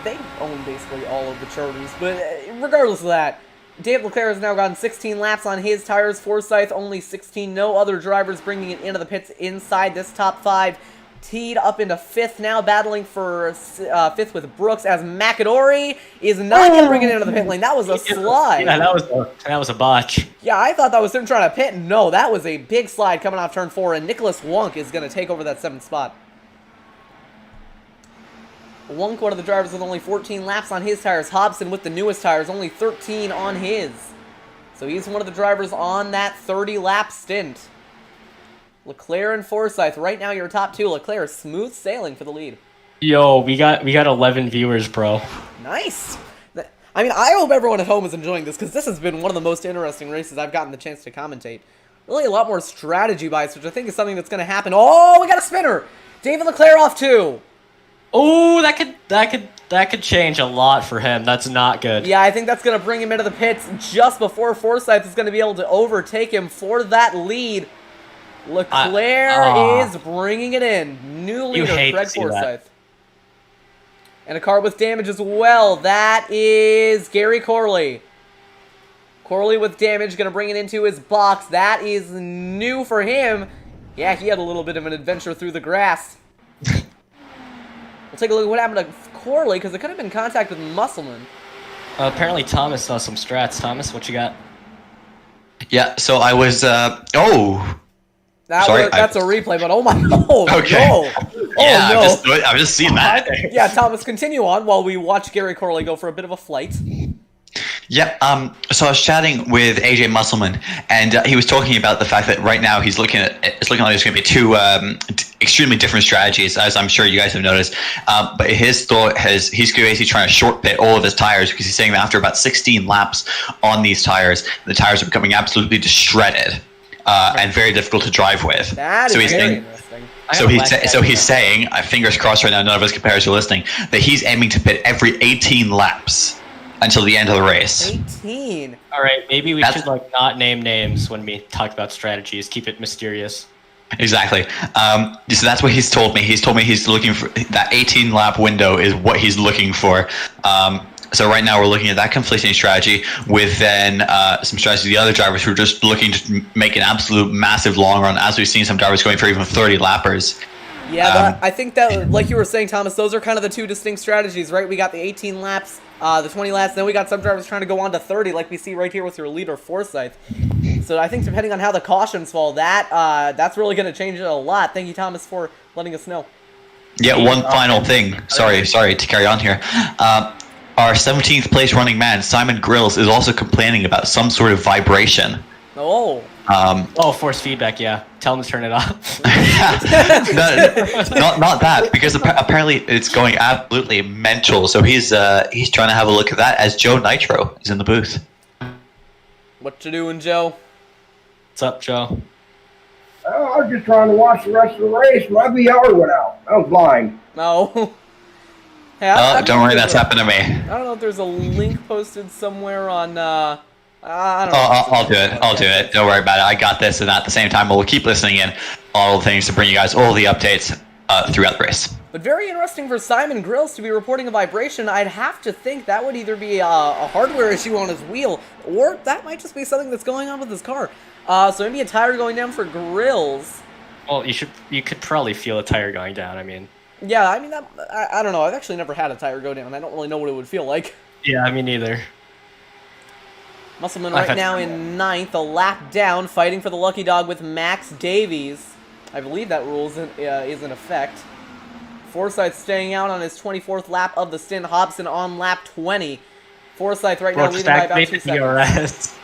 Speaker 1: They own basically all of the charters, but regardless of that, David Leclaire has now gotten 16 laps on his tires. Forsyth only 16. No other drivers bringing it into the pits inside this top 5. Teed up into 5th now, battling for 5th with Brooks, as McAdory is not going to bring it into the pit lane. That was a slide.
Speaker 2: Yeah, that was a botch.
Speaker 1: Yeah, I thought that was him trying to pit. No, that was a big slide coming off turn 4, and Nicholas Wunk is going to take over that 7th spot. Wunk, one of the drivers with only 14 laps on his tires. Hobson with the newest tires, only 13 on his. So he's one of the drivers on that 30-lap stint. Leclaire and Forsyth, right now your top 2. Leclaire smooth sailing for the lead.
Speaker 2: Yo, we got 11 viewers, bro.
Speaker 1: Nice. I mean, I hope everyone at home is enjoying this, because this has been one of the most interesting races I've gotten the chance to commentate. Really a lot more strategy bias, which I think is something that's going to happen. Oh, we got a spinner! David Leclaire off 2.
Speaker 2: Oh, that could change a lot for him. That's not good.
Speaker 1: Yeah, I think that's going to bring him into the pits just before Forsyth is going to be able to overtake him for that lead. Leclaire is bringing it in. New leader, Craig Forsyth. And a car with damage as well. That is Gary Corley. Corley with damage, going to bring it into his box. That is new for him. Yeah, he had a little bit of an adventure through the grass. We'll take a look at what happened to Corley, because it could have been contact with Musselman.
Speaker 2: Apparently Thomas saw some strats. Thomas, what you got?
Speaker 5: Yeah, so I was,
Speaker 1: That's a replay, but oh my,
Speaker 5: okay.
Speaker 1: no.
Speaker 5: Yeah,
Speaker 1: no.
Speaker 5: I'm just seeing that.
Speaker 1: Yeah, Thomas, continue on while we watch Gary Corley go for a bit of a flight.
Speaker 5: Yeah, so I was chatting with AJ Musselman, and he was talking about the fact that right now it's looking like there's going to be two extremely different strategies, as I'm sure you guys have noticed. But his thought he's basically trying to short pit all of his tires, because he's saying that after about 16 laps on these tires, the tires are becoming absolutely shredded and very difficult to drive with.
Speaker 1: That is very interesting.
Speaker 5: So he's saying, fingers crossed right now, none of his competitors are listening, that he's aiming to pit every 18 laps until the end of the race.
Speaker 1: 18.
Speaker 2: All right, maybe we should not name names when we talk about strategies. Keep it mysterious.
Speaker 5: Exactly. So that's what he's told me. He's told me he's looking for that 18 lap window is what he's looking for. So right now we're looking at that conflicting strategy with then some strategies of the other drivers who are just looking to make an absolute massive long run, as we've seen some drivers going for even 30 lappers.
Speaker 1: Yeah, I think that, like you were saying, Thomas, those are kind of the two distinct strategies, right? We got the 18 laps, the 20 laps, then we got some drivers trying to go on to 30, like we see right here with your leader, Forsyth. So I think depending on how the cautions fall, that's really going to change it a lot. Thank you, Thomas, for letting us know.
Speaker 5: Yeah, one final thing. Sorry to carry on here. Our 17th place running man, Simon Grills, is also complaining about some sort of vibration.
Speaker 1: Oh.
Speaker 2: Force feedback, yeah. Tell him to turn it off.
Speaker 5: No, not that, because apparently it's going absolutely mental. So he's trying to have a look at that as Joe Nitro is in the booth.
Speaker 1: What you doing, Joe?
Speaker 2: What's up, Joe?
Speaker 6: Oh, I was just trying to watch the rest of the race. My VR went out. I was blind.
Speaker 1: No. Hey,
Speaker 5: don't worry, that's happened to me.
Speaker 1: I don't know if there's a link posted somewhere on... I don't know.
Speaker 5: I'll do it. I'll do it. Don't worry about it. I got this, and at the same time, we'll keep listening in all the things to bring you guys all the updates throughout the race.
Speaker 1: But very interesting for Simon Grills to be reporting a vibration. I'd have to think that would either be a hardware issue on his wheel, or that might just be something that's going on with his car. So maybe a tire going down for Grills.
Speaker 2: Well, you could probably feel a tire going down. I mean.
Speaker 1: Yeah, I mean I don't know. I've actually never had a tire go down. I don't really know what it would feel like.
Speaker 2: Yeah, me neither.
Speaker 1: Musselman right now in 9th, a lap down, fighting for the lucky dog with Max Davies. I believe that rule is in effect. Forsyth staying out on his 24th lap of the stint. Hobson on lap 20. Forsyth right now leading by about 2 seconds.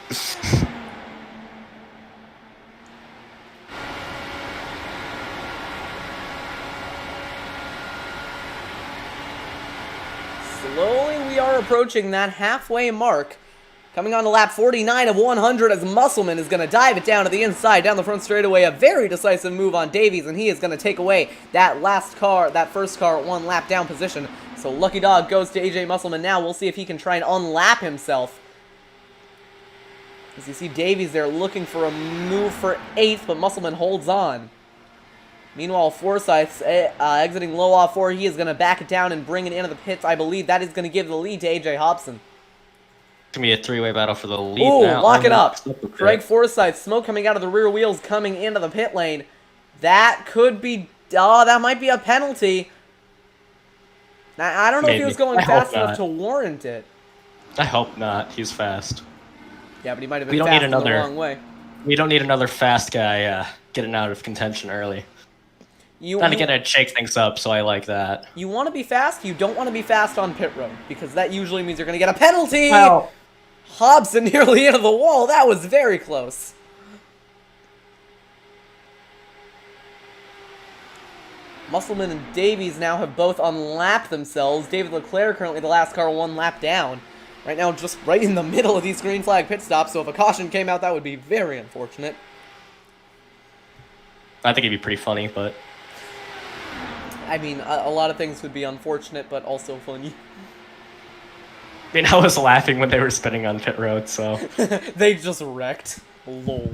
Speaker 1: Slowly we are approaching that halfway mark. Coming on to lap 49 of 100 as Musselman is going to dive it down to the inside, down the front straightaway. A very decisive move on Davies, and he is going to take away that first car at 1 lap down position. So Lucky Dog goes to AJ Musselman now. We'll see if he can try and unlap himself. As you see Davies there looking for a move for 8th, but Musselman holds on. Meanwhile, Forsyth's exiting low off 4. He is going to back it down and bring it into the pits. I believe that is going to give the lead to AJ Hobson.
Speaker 2: It's going to be a three-way battle for the lead
Speaker 1: Ooh,
Speaker 2: now.
Speaker 1: locking up. Craig Forsyth, smoke coming out of the rear wheels coming into the pit lane. That could be... Oh, that might be a penalty. Now, I don't know if he was going fast enough to warrant it.
Speaker 2: I hope not. He's fast.
Speaker 1: Yeah, but he might have been fast in the wrong way.
Speaker 2: We don't need another fast guy getting out of contention early. Trying to get to shake things up, so I like that. You
Speaker 1: want to be fast? You don't want to be fast on pit road, because that usually means you're going to get a penalty!
Speaker 2: Well,
Speaker 1: Hobson nearly into the wall. That was very close. Musselman and Davies now have both unlapped themselves. David Leclaire currently the last car 1 lap down. Right now, just right in the middle of these green flag pit stops, so if a caution came out, that would be very unfortunate.
Speaker 2: I think it'd be pretty funny, but...
Speaker 1: I mean, a lot of things would be unfortunate, but also funny.
Speaker 2: I mean, I was laughing when they were spinning on pit road, so...
Speaker 1: They just wrecked. Lol.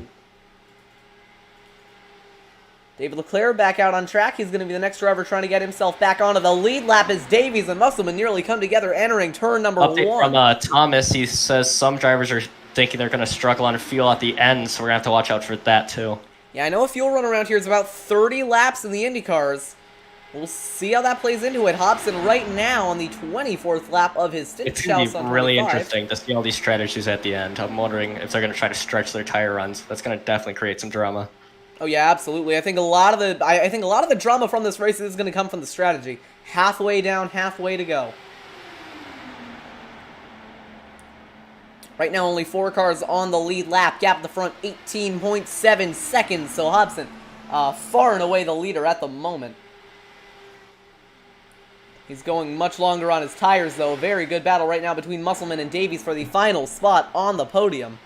Speaker 1: David Leclaire back out on track. He's going to be the next driver trying to get himself back onto the lead lap as Davies and Musselman nearly come together entering turn number
Speaker 2: Update
Speaker 1: 1.
Speaker 2: from Thomas, he says some drivers are thinking they're going to struggle on fuel at the end, so we're going to have to watch out for that too.
Speaker 1: Yeah, I know a fuel run around here is about 30 laps in the Indycars. We'll see how that plays into it. Hobson right now on the 24th lap of his stint.
Speaker 2: It's going to be really interesting to see all these strategies at the end. I'm wondering if they're going to try to stretch their tire runs. That's going to definitely create some drama.
Speaker 1: Oh yeah, absolutely. I think a lot of the drama from this race is going to come from the strategy. Halfway down, halfway to go. Right now, only 4 cars on the lead lap. Gap at the front, 18.7 seconds. So Hobson, far and away the leader at the moment. He's going much longer on his tires, though. Very good battle right now between Musselman and Davies for the final spot on the podium.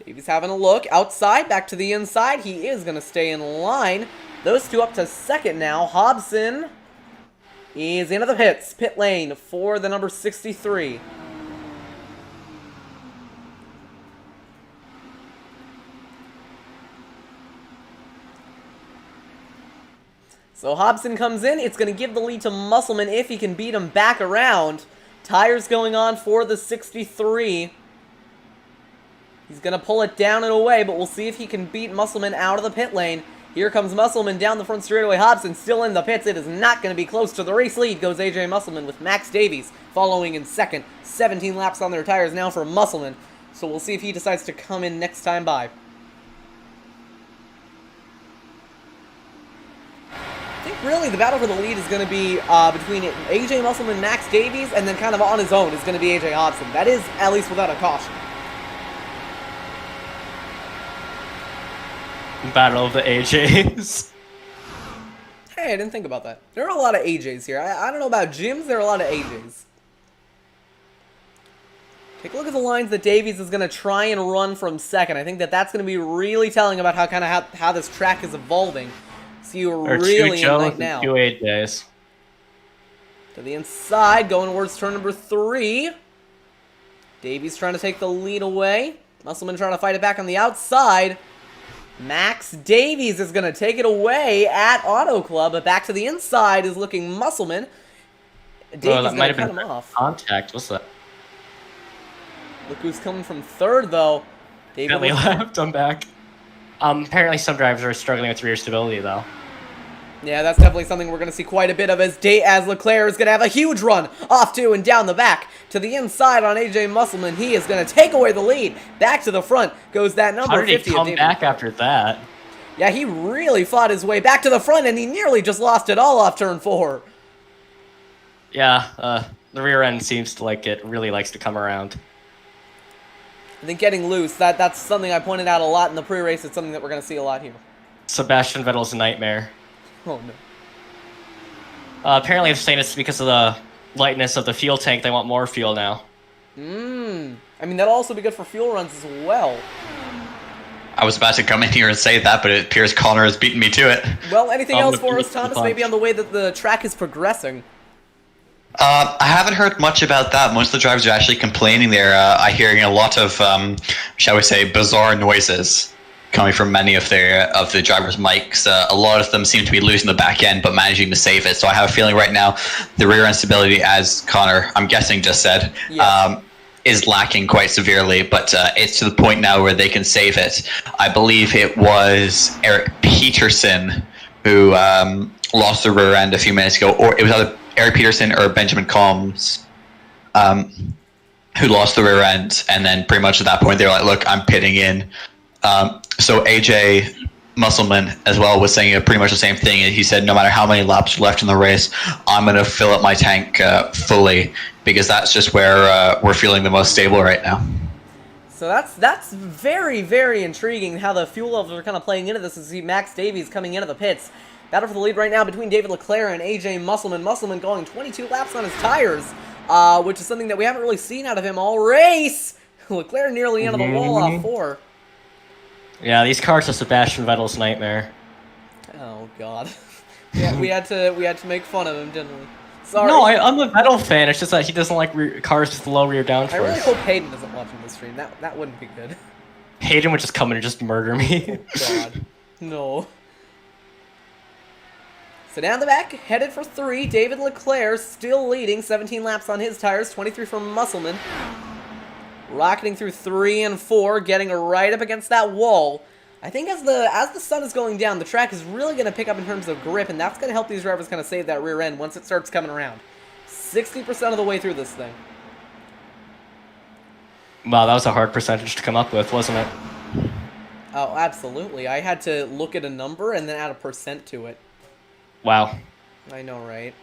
Speaker 1: Davies having a look outside, back to the inside. He is going to stay in line. Those two up to second now. Hobson is into the pits. Pit lane for the number 63. So Hobson comes in. It's going to give the lead to Musselman if he can beat him back around. Tires going on for the 63. He's going to pull it down and away, but we'll see if he can beat Musselman out of the pit lane. Here comes Musselman down the front straightaway. Hobson still in the pits. It is not going to be close. To the race lead goes AJ Musselman with Max Davies following in second. 17 laps on their tires now for Musselman. So we'll see if he decides to come in next time by. I think really the battle for the lead is going to be between AJ Musselman, Max Davies, and then kind of on his own is going to be AJ Hobson. That is at least without a caution.
Speaker 2: Battle of the AJs.
Speaker 1: Hey, I didn't think about that. There are a lot of AJs here. I don't know about gyms, there are a lot of AJs. Take a look at the lines that Davies is going to try and run from second. I think that's going to be really telling about how this track is evolving. So you're really in right now.
Speaker 2: 2 AJs.
Speaker 1: To the inside, going towards turn number 3. Davies trying to take the lead away. Musselman trying to fight it back on the outside. Max Davies is going to take it away at Auto Club, but back to the inside is looking Musselman. Davies
Speaker 2: that might have
Speaker 1: cut
Speaker 2: been
Speaker 1: him off.
Speaker 2: Contact. What's that?
Speaker 1: Look who's coming from third, though.
Speaker 2: Yeah, they left. I'm back. Apparently some drivers are struggling with rear stability, though.
Speaker 1: Yeah, that's definitely something we're going to see quite a bit of as Leclaire is going to have a huge run off to and down the back. To the inside on AJ Musselman, he is going to take away the lead. Back to the front goes that number 50.
Speaker 2: How did he come back after that?
Speaker 1: Yeah, he really fought his way back to the front, and he nearly just lost it all off turn 4.
Speaker 2: Yeah, the rear end seems to like it really likes to come around.
Speaker 1: I think getting loose, that's something I pointed out a lot in the pre-race. It's something that we're going to see a lot here.
Speaker 2: Sebastian Vettel's nightmare.
Speaker 1: Oh, no.
Speaker 2: Apparently, they're saying it's because of the lightness of the fuel tank. They want more fuel now.
Speaker 1: I mean, that'll also be good for fuel runs as well.
Speaker 5: I was about to come in here and say that, but it appears Connor has beaten me to it.
Speaker 1: Well, anything else for us, Thomas? Maybe on the way that the track is progressing?
Speaker 5: I haven't heard much about that. Most of the drivers are actually complaining there. I'm hearing a lot of, shall we say, bizarre noises coming from many of the drivers' mics. A lot of them seem to be losing the back end, but managing to save it. So I have a feeling right now the rear end stability, as Connor, I'm guessing, just said, yes, is lacking quite severely. But it's to the point now where they can save it. I believe it was Eric Peterson who lost the rear end a few minutes ago, or it was either Eric Peterson or Benjamin Combs who lost the rear end, and then pretty much at that point they were like, look, I'm pitting in. So AJ Musselman as well was saying pretty much the same thing. He said no matter how many laps are left in the race, I'm going to fill up my tank fully, because that's just where we're feeling the most stable right now.
Speaker 1: So that's very, very intriguing how the fuel levels are kind of playing into this. As see Max Davies coming into the pits. Battle for the lead right now between David Leclaire and AJ Musselman. Musselman going 22 laps on his tires, which is something that we haven't really seen out of him all race. Leclaire nearly into the wall off 4.
Speaker 2: Yeah, these cars are Sebastian Vettel's nightmare.
Speaker 1: Oh God. Yeah, we had to make fun of him, didn't we? Sorry.
Speaker 2: No, I'm a Vettel fan. It's just that he doesn't like cars with low rear downforce.
Speaker 1: I really hope Hayden doesn't watch this stream. That wouldn't be good.
Speaker 2: Hayden would just come in and just murder me.
Speaker 1: God. No. So down the back, headed for 3, David Leclaire still leading, 17 laps on his tires, 23 from Musselman. Rocketing through 3 and 4, getting right up against that wall. I think as the sun is going down, the track is really going to pick up in terms of grip, and that's going to help these drivers kind of save that rear end once it starts coming around. 60% of the way through this thing.
Speaker 2: Wow, that was a hard percentage to come up with, wasn't it?
Speaker 1: Oh, absolutely. I had to look at a number and then add a percent to it.
Speaker 2: Wow.
Speaker 1: I know, right?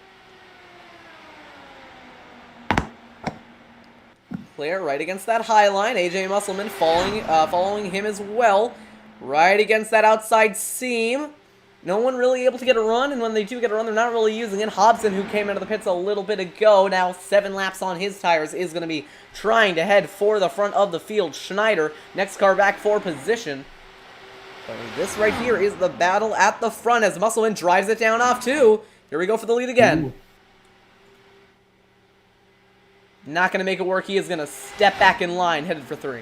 Speaker 1: Leclaire right against that high line. AJ Musselman following him as well. Right against that outside seam. No one really able to get a run, and when they do get a run, they're not really using it. Hobson, who came into the pits a little bit ago, now 7 laps on his tires, is going to be trying to head for the front of the field. Schneider, next car back for position. So this right here is the battle at the front as Musselman drives it down off 2. Here we go for the lead again. Ooh. Not going to make it work. He is going to step back in line, headed for 3.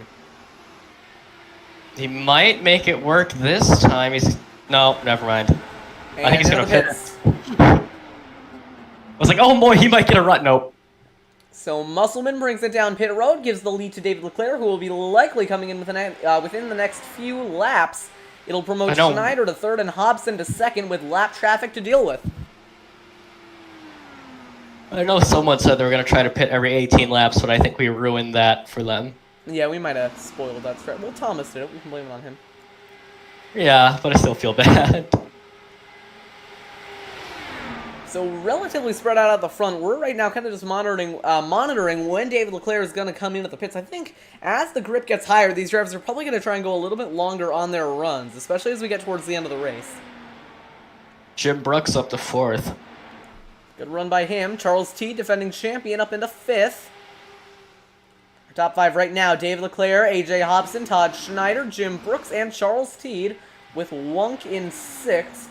Speaker 2: He might make it work this time. No, never mind.
Speaker 1: And
Speaker 2: I think he's going to pit. I was like, oh boy, he might get a run. Nope.
Speaker 1: So Musselman brings it down pit road, gives the lead to David Leclaire, who will be likely coming in within the next few laps. It'll promote Schneider to 3rd and Hobson to 2nd with lap traffic to deal with.
Speaker 2: I know someone said they were going to try to pit every 18 laps, but I think we ruined that for them.
Speaker 1: Yeah, we might have spoiled that stretch. Well, Thomas did it. We can blame it on him.
Speaker 2: Yeah, but I still feel bad.
Speaker 1: So relatively spread out at the front. We're right now kind of just monitoring when David Leclaire is going to come in at the pits. I think as the grip gets higher, these drivers are probably going to try and go a little bit longer on their runs, especially as we get towards the end of the race.
Speaker 2: Jim Brooks up to 4th.
Speaker 1: Good run by him. Charles T, defending champion, up into 5th. Our top 5 right now, David Leclaire, AJ Hobson, Todd Schneider, Jim Brooks, and Charles Teed, with Wunk in 6th.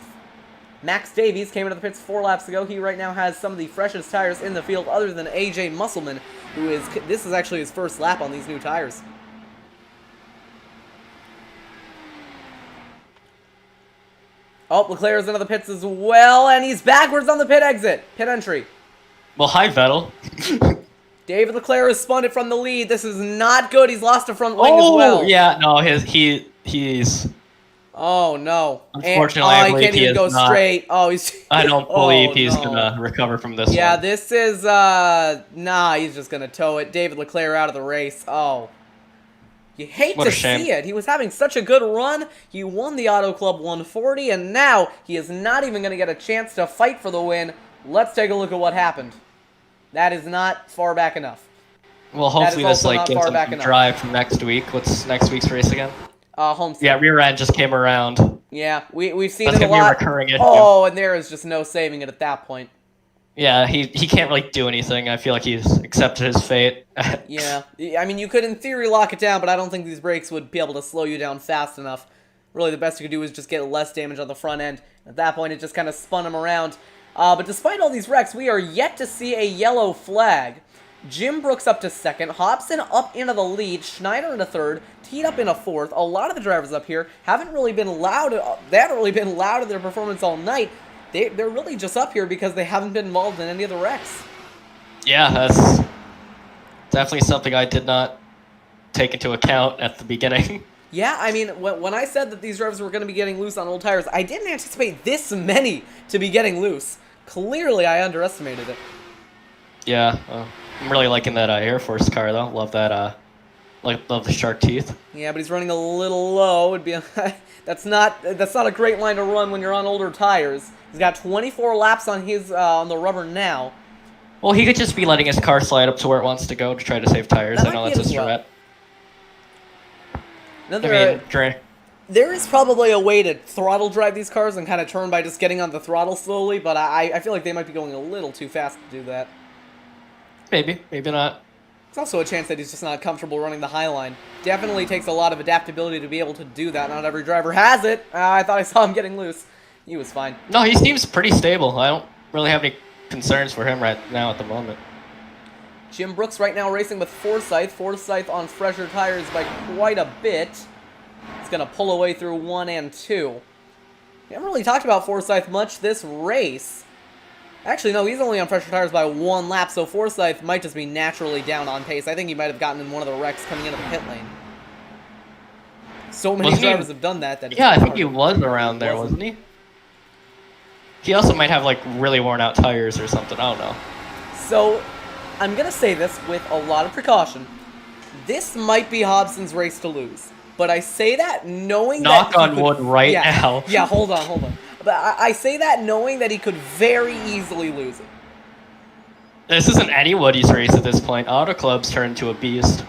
Speaker 1: Max Davies came into the pits 4 laps ago. He right now has some of the freshest tires in the field other than AJ Musselman, this is actually his first lap on these new tires. Oh, Leclaire's into the pits as well, and he's backwards on the pit exit. Pit entry.
Speaker 2: Well, hi, Vettel.
Speaker 1: David Leclaire has spun it from the lead. This is not good. He's lost a front wing as well.
Speaker 2: Oh, yeah, no, he's...
Speaker 1: Oh, no.
Speaker 2: Unfortunately, I
Speaker 1: he
Speaker 2: believe
Speaker 1: can't even go straight. Oh, he's...
Speaker 2: I don't believe he's going to recover from this one.
Speaker 1: Yeah, this is, nah, he's just going to tow it. David Leclaire out of the race. Oh. You hate to see it. He was having such a good run. He won the Auto Club 140, and now he is not even going to get a chance to fight for the win. Let's take a look at what happened. That is not far back enough.
Speaker 2: Well, hopefully this gives him some drive for next week. What's next week's race again?
Speaker 1: Homestead.
Speaker 2: Yeah, rear end just came around.
Speaker 1: Yeah, we've seen
Speaker 2: That's
Speaker 1: it a lot.
Speaker 2: That's going to be a recurring issue.
Speaker 1: Oh, and there is just no saving it at that point.
Speaker 2: Yeah, he can't really do anything. I feel like he's accepted his fate.
Speaker 1: Yeah, I mean, you could in theory lock it down, but I don't think these brakes would be able to slow you down fast enough. Really, the best you could do is just get less damage on the front end. At that point, it just kind of spun him around. But despite all these wrecks, we are yet to see a yellow flag. Jim Brooks up to 2nd, Hobson up into the lead, Schneider into 3rd, Teed up into 4th. A lot of the drivers up here haven't really been loud. They haven't really been loud in their performance all night. They're really just up here because they haven't been involved in any of the wrecks.
Speaker 2: Yeah, that's definitely something I did not take into account at the beginning.
Speaker 1: Yeah, I mean, when I said that these drivers were going to be getting loose on old tires, I didn't anticipate this many to be getting loose. Clearly, I underestimated it.
Speaker 2: Yeah, I'm really liking that Air Force car, though. Love that, love the shark teeth.
Speaker 1: Yeah, but he's running a little low. It'd be that's not a great line to run when you're on older tires. He's got 24 laps on his on the rubber now.
Speaker 2: Well, he could just be letting his car slide up to where it wants to go to try to save tires. I know that's his strat. There is probably a way to throttle drive these cars and kind of turn by just getting on the throttle slowly, but I feel like they might be going a little too fast to do that. Maybe not.
Speaker 1: It's also a chance that he's just not comfortable running the high line. Definitely takes a lot of adaptability to be able to do that. Not every driver has it. I thought I saw him getting loose. He was fine.
Speaker 2: No, he seems pretty stable. I don't really have any concerns for him right now at the moment.
Speaker 1: Jim Brooks right now racing with Forsyth. Forsyth on fresher tires by quite a bit. He's going to pull away through 1 and 2. We haven't really talked about Forsyth much this race. Actually, no, he's only on fresher tires by 1 lap, so Forsyth might just be naturally down on pace. I think he might have gotten in one of the wrecks coming into the pit lane. So many drivers have done that.
Speaker 2: Yeah, I think he was around there, wasn't he? He also might have, like, really worn out tires or something. I don't know.
Speaker 1: So, I'm going to say this with a lot of precaution. This might be Hobson's race to lose. But I say that knowing
Speaker 2: Knock
Speaker 1: that...
Speaker 2: on wood right now.
Speaker 1: Yeah, hold on. But I say that knowing that he could very easily lose it.
Speaker 2: This isn't anybody's race at this point. Auto Club's turned into a beast.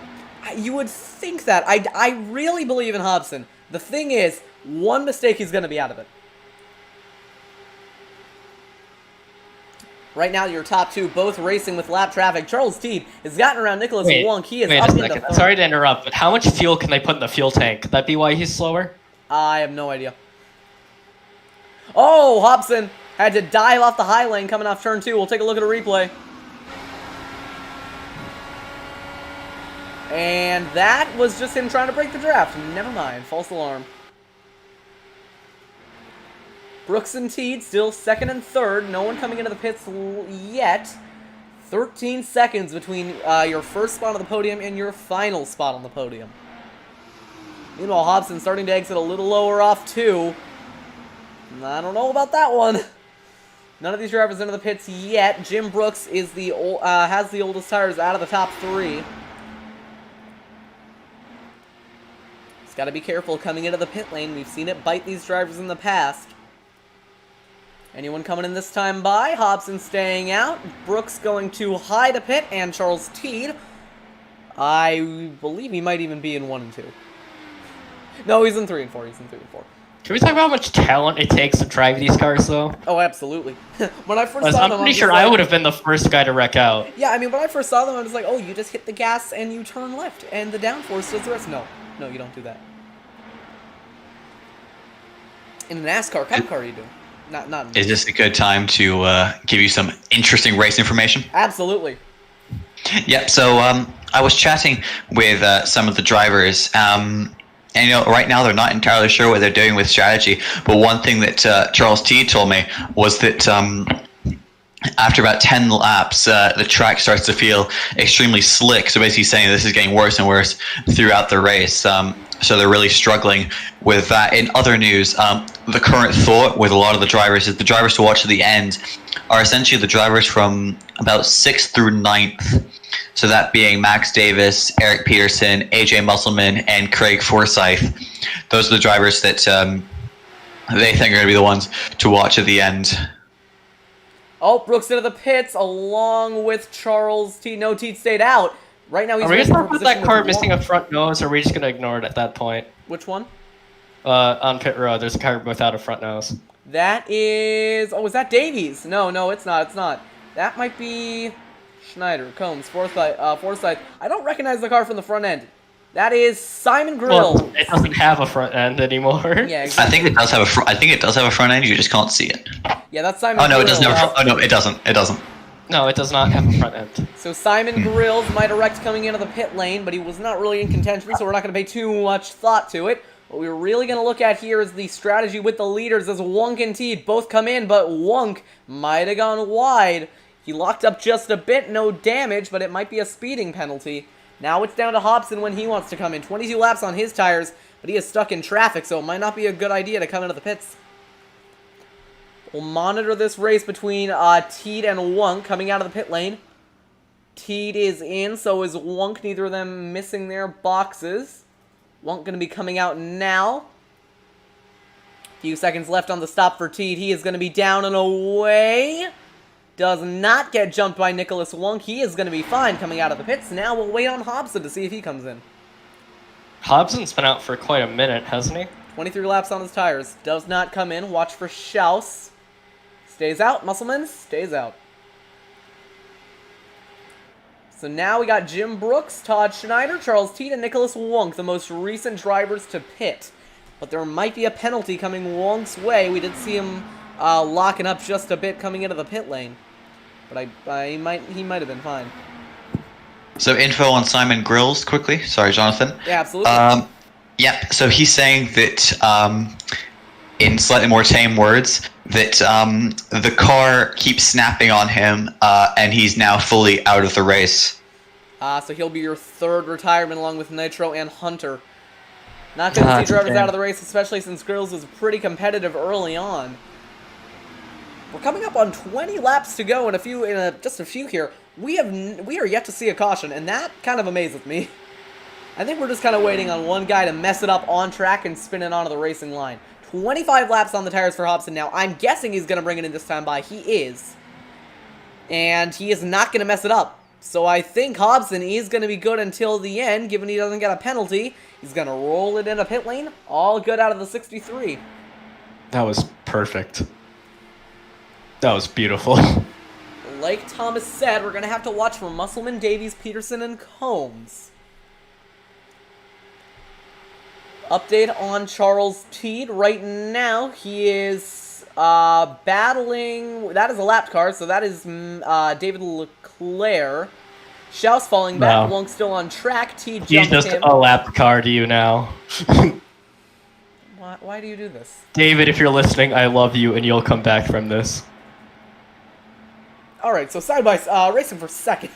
Speaker 1: You would think that. I really believe in Hobson. The thing is, one mistake, he's going to be out of it. Right now, your top two both racing with lap traffic. Charles Teed has gotten around Nicholas Wonk. He is up into third.
Speaker 2: Sorry to interrupt, but how much fuel can they put in the fuel tank? Could that be why he's slower?
Speaker 1: I have no idea. Oh, Hobson had to dive off the high lane coming off turn 2. We'll take a look at a replay. And that was just him trying to break the draft. Never mind. False alarm. Brooks and Teed still second and third. No one coming into the pits yet. 13 seconds between your first spot on the podium and your final spot on the podium. Meanwhile, Hobson starting to exit a little lower off too. I don't know about that one. None of these drivers into the pits yet. Jim Brooks is has the oldest tires out of the top 3. He's got to be careful coming into the pit lane. We've seen it bite these drivers in the past. Anyone coming in this time by? Hobson staying out. Brooks going to high to pit, and Charles Teed. I believe he might even be in 1 and 2. No, he's in 3 and 4. He's in 3 and 4.
Speaker 2: Can we talk about how much talent it takes to drive these cars, though?
Speaker 1: Oh, absolutely. When I first saw them,
Speaker 2: I'm pretty sure I would have been the first guy to wreck out.
Speaker 1: Yeah, I mean, when I first saw them, I was like, oh, you just hit the gas and you turn left, and the downforce does the rest. No, you don't do that. In a NASCAR Cup car, you do. Not.
Speaker 5: Is this a good time to give you some interesting race information?
Speaker 1: Absolutely.
Speaker 5: Yep. So I was chatting with some of the drivers, and right now they're not entirely sure what they're doing with strategy. But one thing that Charles Teed told me was that after about 10 laps, the track starts to feel extremely slick. So basically, saying this is getting worse and worse throughout the race. So they're really struggling with that. In other news, the current thought with a lot of the drivers is the drivers to watch at the end are essentially the drivers from about 6th through 9th. So that being Max Davis, Eric Peterson, AJ Musselman, and Craig Forsyth. Those are the drivers that they think are going to be the ones to watch at the end.
Speaker 1: Oh, Brooks into the pits along with Charles Teed. No, Teed stayed out. Right now he's
Speaker 2: Are we
Speaker 1: racing
Speaker 2: going
Speaker 1: for
Speaker 2: to put that
Speaker 1: position
Speaker 2: car
Speaker 1: with
Speaker 2: missing
Speaker 1: Wonk.
Speaker 2: a front nose, or are we just going to ignore it at that point?
Speaker 1: Which one?
Speaker 2: On pit road, there's a car without a front nose.
Speaker 1: That is... Oh, is that Davies? No, it's not. It's not. That might be Schneider, Combs, Forsyth. I don't recognize the car from the front end. That is Simon Grill.
Speaker 2: Well, it doesn't have a front end anymore.
Speaker 1: Yeah, exactly.
Speaker 5: I think it does have I think it does have a front end. You just can't see it.
Speaker 1: Yeah, that's Simon
Speaker 5: Oh no,
Speaker 1: Grill.
Speaker 5: it doesn't have. Oh no, it doesn't. It doesn't.
Speaker 2: No, it does not have a front end.
Speaker 1: So Simon Grills might have wrecked coming into the pit lane, but he was not really in contention, so we're not going to pay too much thought to it. What we're really going to look at here is the strategy with the leaders as Wonk and Teed both come in, but Wonk might have gone wide. He locked up just a bit, no damage, but it might be a speeding penalty. Now it's down to Hobson when he wants to come in. 22 laps on his tires, but he is stuck in traffic, so it might not be a good idea to come into the pits. We'll monitor this race between Teed and Wonk coming out of the pit lane. Teed is in, so is Wonk. Neither of them missing their boxes. Wonk going to be coming out now. Few seconds left on the stop for Teed. He is going to be down and away. Does not get jumped by Nicholas Wonk. He is going to be fine coming out of the pits. Now we'll wait on Hobson to see if he comes in.
Speaker 2: Hobson's been out for quite a minute, hasn't he?
Speaker 1: 23 laps on his tires. Does not come in. Watch for Schaus. Stays out. Musselman stays out. So now we got Jim Brooks, Todd Schneider, Charles Teed, and Nicholas Wunk, the most recent drivers to pit. But there might be a penalty coming Wunk's way. We did see him locking up just a bit coming into the pit lane. But he might have been fine.
Speaker 5: So info on Simon Grills quickly. Sorry, Jonathan.
Speaker 1: Yeah, absolutely.
Speaker 5: Yeah, so he's saying that, in slightly more tame words, that the car keeps snapping on him, and he's now fully out of the race.
Speaker 1: So he'll be your third retirement along with Nitro and Hunter. Not going to see drivers out of the race, especially since Grills was pretty competitive early on. We're coming up on 20 laps to go, and just a few here. We are yet to see a caution, and that kind of amazes me. I think we're just kind of waiting on one guy to mess it up on track and spin it onto the racing line. 25 laps on the tires for Hobson now. I'm guessing he's going to bring it in this time by. He is. And he is not going to mess it up. So I think Hobson is going to be good until the end, given he doesn't get a penalty. He's going to roll it in a pit lane. All good out of the 63.
Speaker 2: That was perfect. That was beautiful.
Speaker 1: Like Thomas said, we're going to have to watch for Musselman, Davies, Peterson, and Combs. Update on Charles Teed. Right now, he is battling... That is a lapped car, so that is David Leclaire. Schaus falling back.
Speaker 2: No.
Speaker 1: Wong still on track. Teed jumped
Speaker 2: He's just
Speaker 1: him.
Speaker 2: a lapped car to you now.
Speaker 1: Why do you do this?
Speaker 2: David, if you're listening, I love you, and you'll come back from this.
Speaker 1: Alright, so side by racing for second.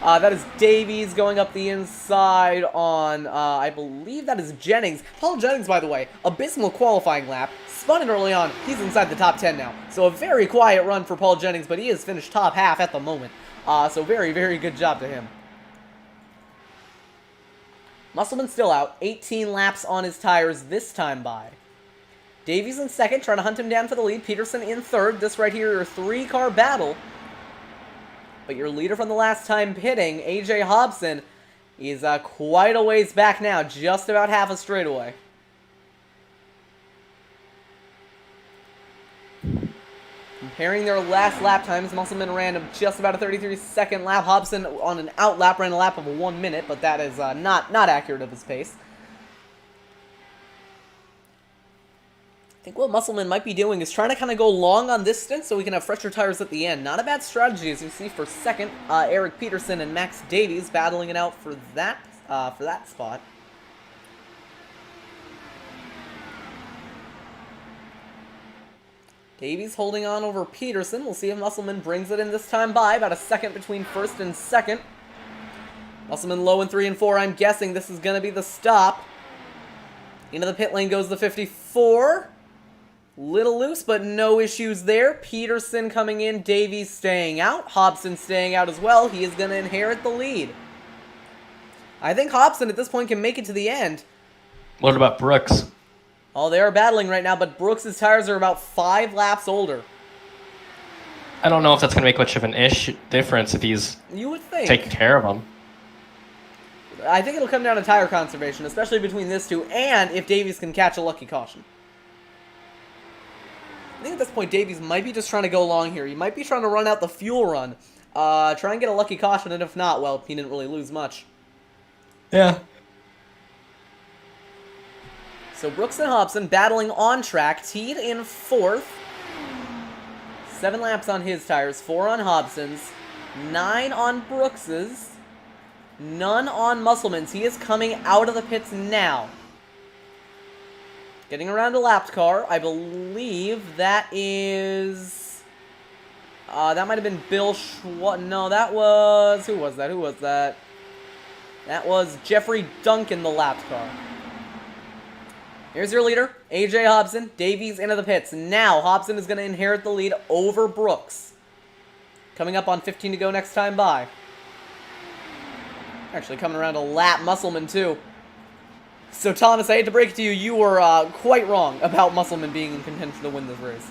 Speaker 1: That is Davies going up the inside on, I believe that is Jennings. Paul Jennings, by the way, abysmal qualifying lap. Spun it early on. He's inside the top 10 now. So a very quiet run for Paul Jennings, but he has finished top half at the moment. So very, very good job to him. Musselman still out. 18 laps on his tires this time by. Davies in second, trying to hunt him down for the lead. Peterson in third. This right here, your three-car battle. But your leader from the last time pitting, AJ Hobson, is quite a ways back now, just about half a straightaway. Comparing their last lap times, Musselman ran just about a 33-second lap. Hobson on an out lap ran a lap of 1 minute, but that is not accurate of his pace. I think what Musselman might be doing is trying to kind of go long on this stint so we can have fresher tires at the end. Not a bad strategy, as you see for second. Eric Peterson and Max Davies battling it out for that spot. Davies holding on over Peterson. We'll see if Musselman brings it in this time by. About a second between first and second. Musselman low in 3 and 4. I'm guessing this is going to be the stop. Into the pit lane goes the 54. Little loose, but no issues there. Peterson coming in, Davies staying out. Hobson staying out as well. He is going to inherit the lead. I think Hobson at this point can make it to the end.
Speaker 2: What about Brooks?
Speaker 1: Oh, they are battling right now, but Brooks' tires are about 5 laps older.
Speaker 2: I don't know if that's going to make much of an difference if he's
Speaker 1: You would think.
Speaker 2: taking care of him.
Speaker 1: I think it'll come down to tire conservation, especially between this two, and if Davies can catch a lucky caution. I think at this point, Davies might be just trying to go long here. He might be trying to run out the fuel run. Try and get a lucky caution, and if not, well, he didn't really lose much.
Speaker 2: Yeah.
Speaker 1: So Brooks and Hobson battling on track. Teed in fourth. 7 laps on his tires, 4 on Hobson's, 9 on Brooks's, none on Musselman's. He is coming out of the pits now. Getting around a lapped car. I believe that is... that might have been Bill Schwartz. No, that was... Who was that? Who was that? That was Jeffrey Duncan, the lapped car. Here's your leader, AJ Hobson. Davies into the pits. Now, Hobson is going to inherit the lead over Brooks. Coming up on 15 to go next time by. Actually, coming around a lap Musselman, too. So, Thomas, I hate to break it to you, you were quite wrong about Musselman being in contention to win this race.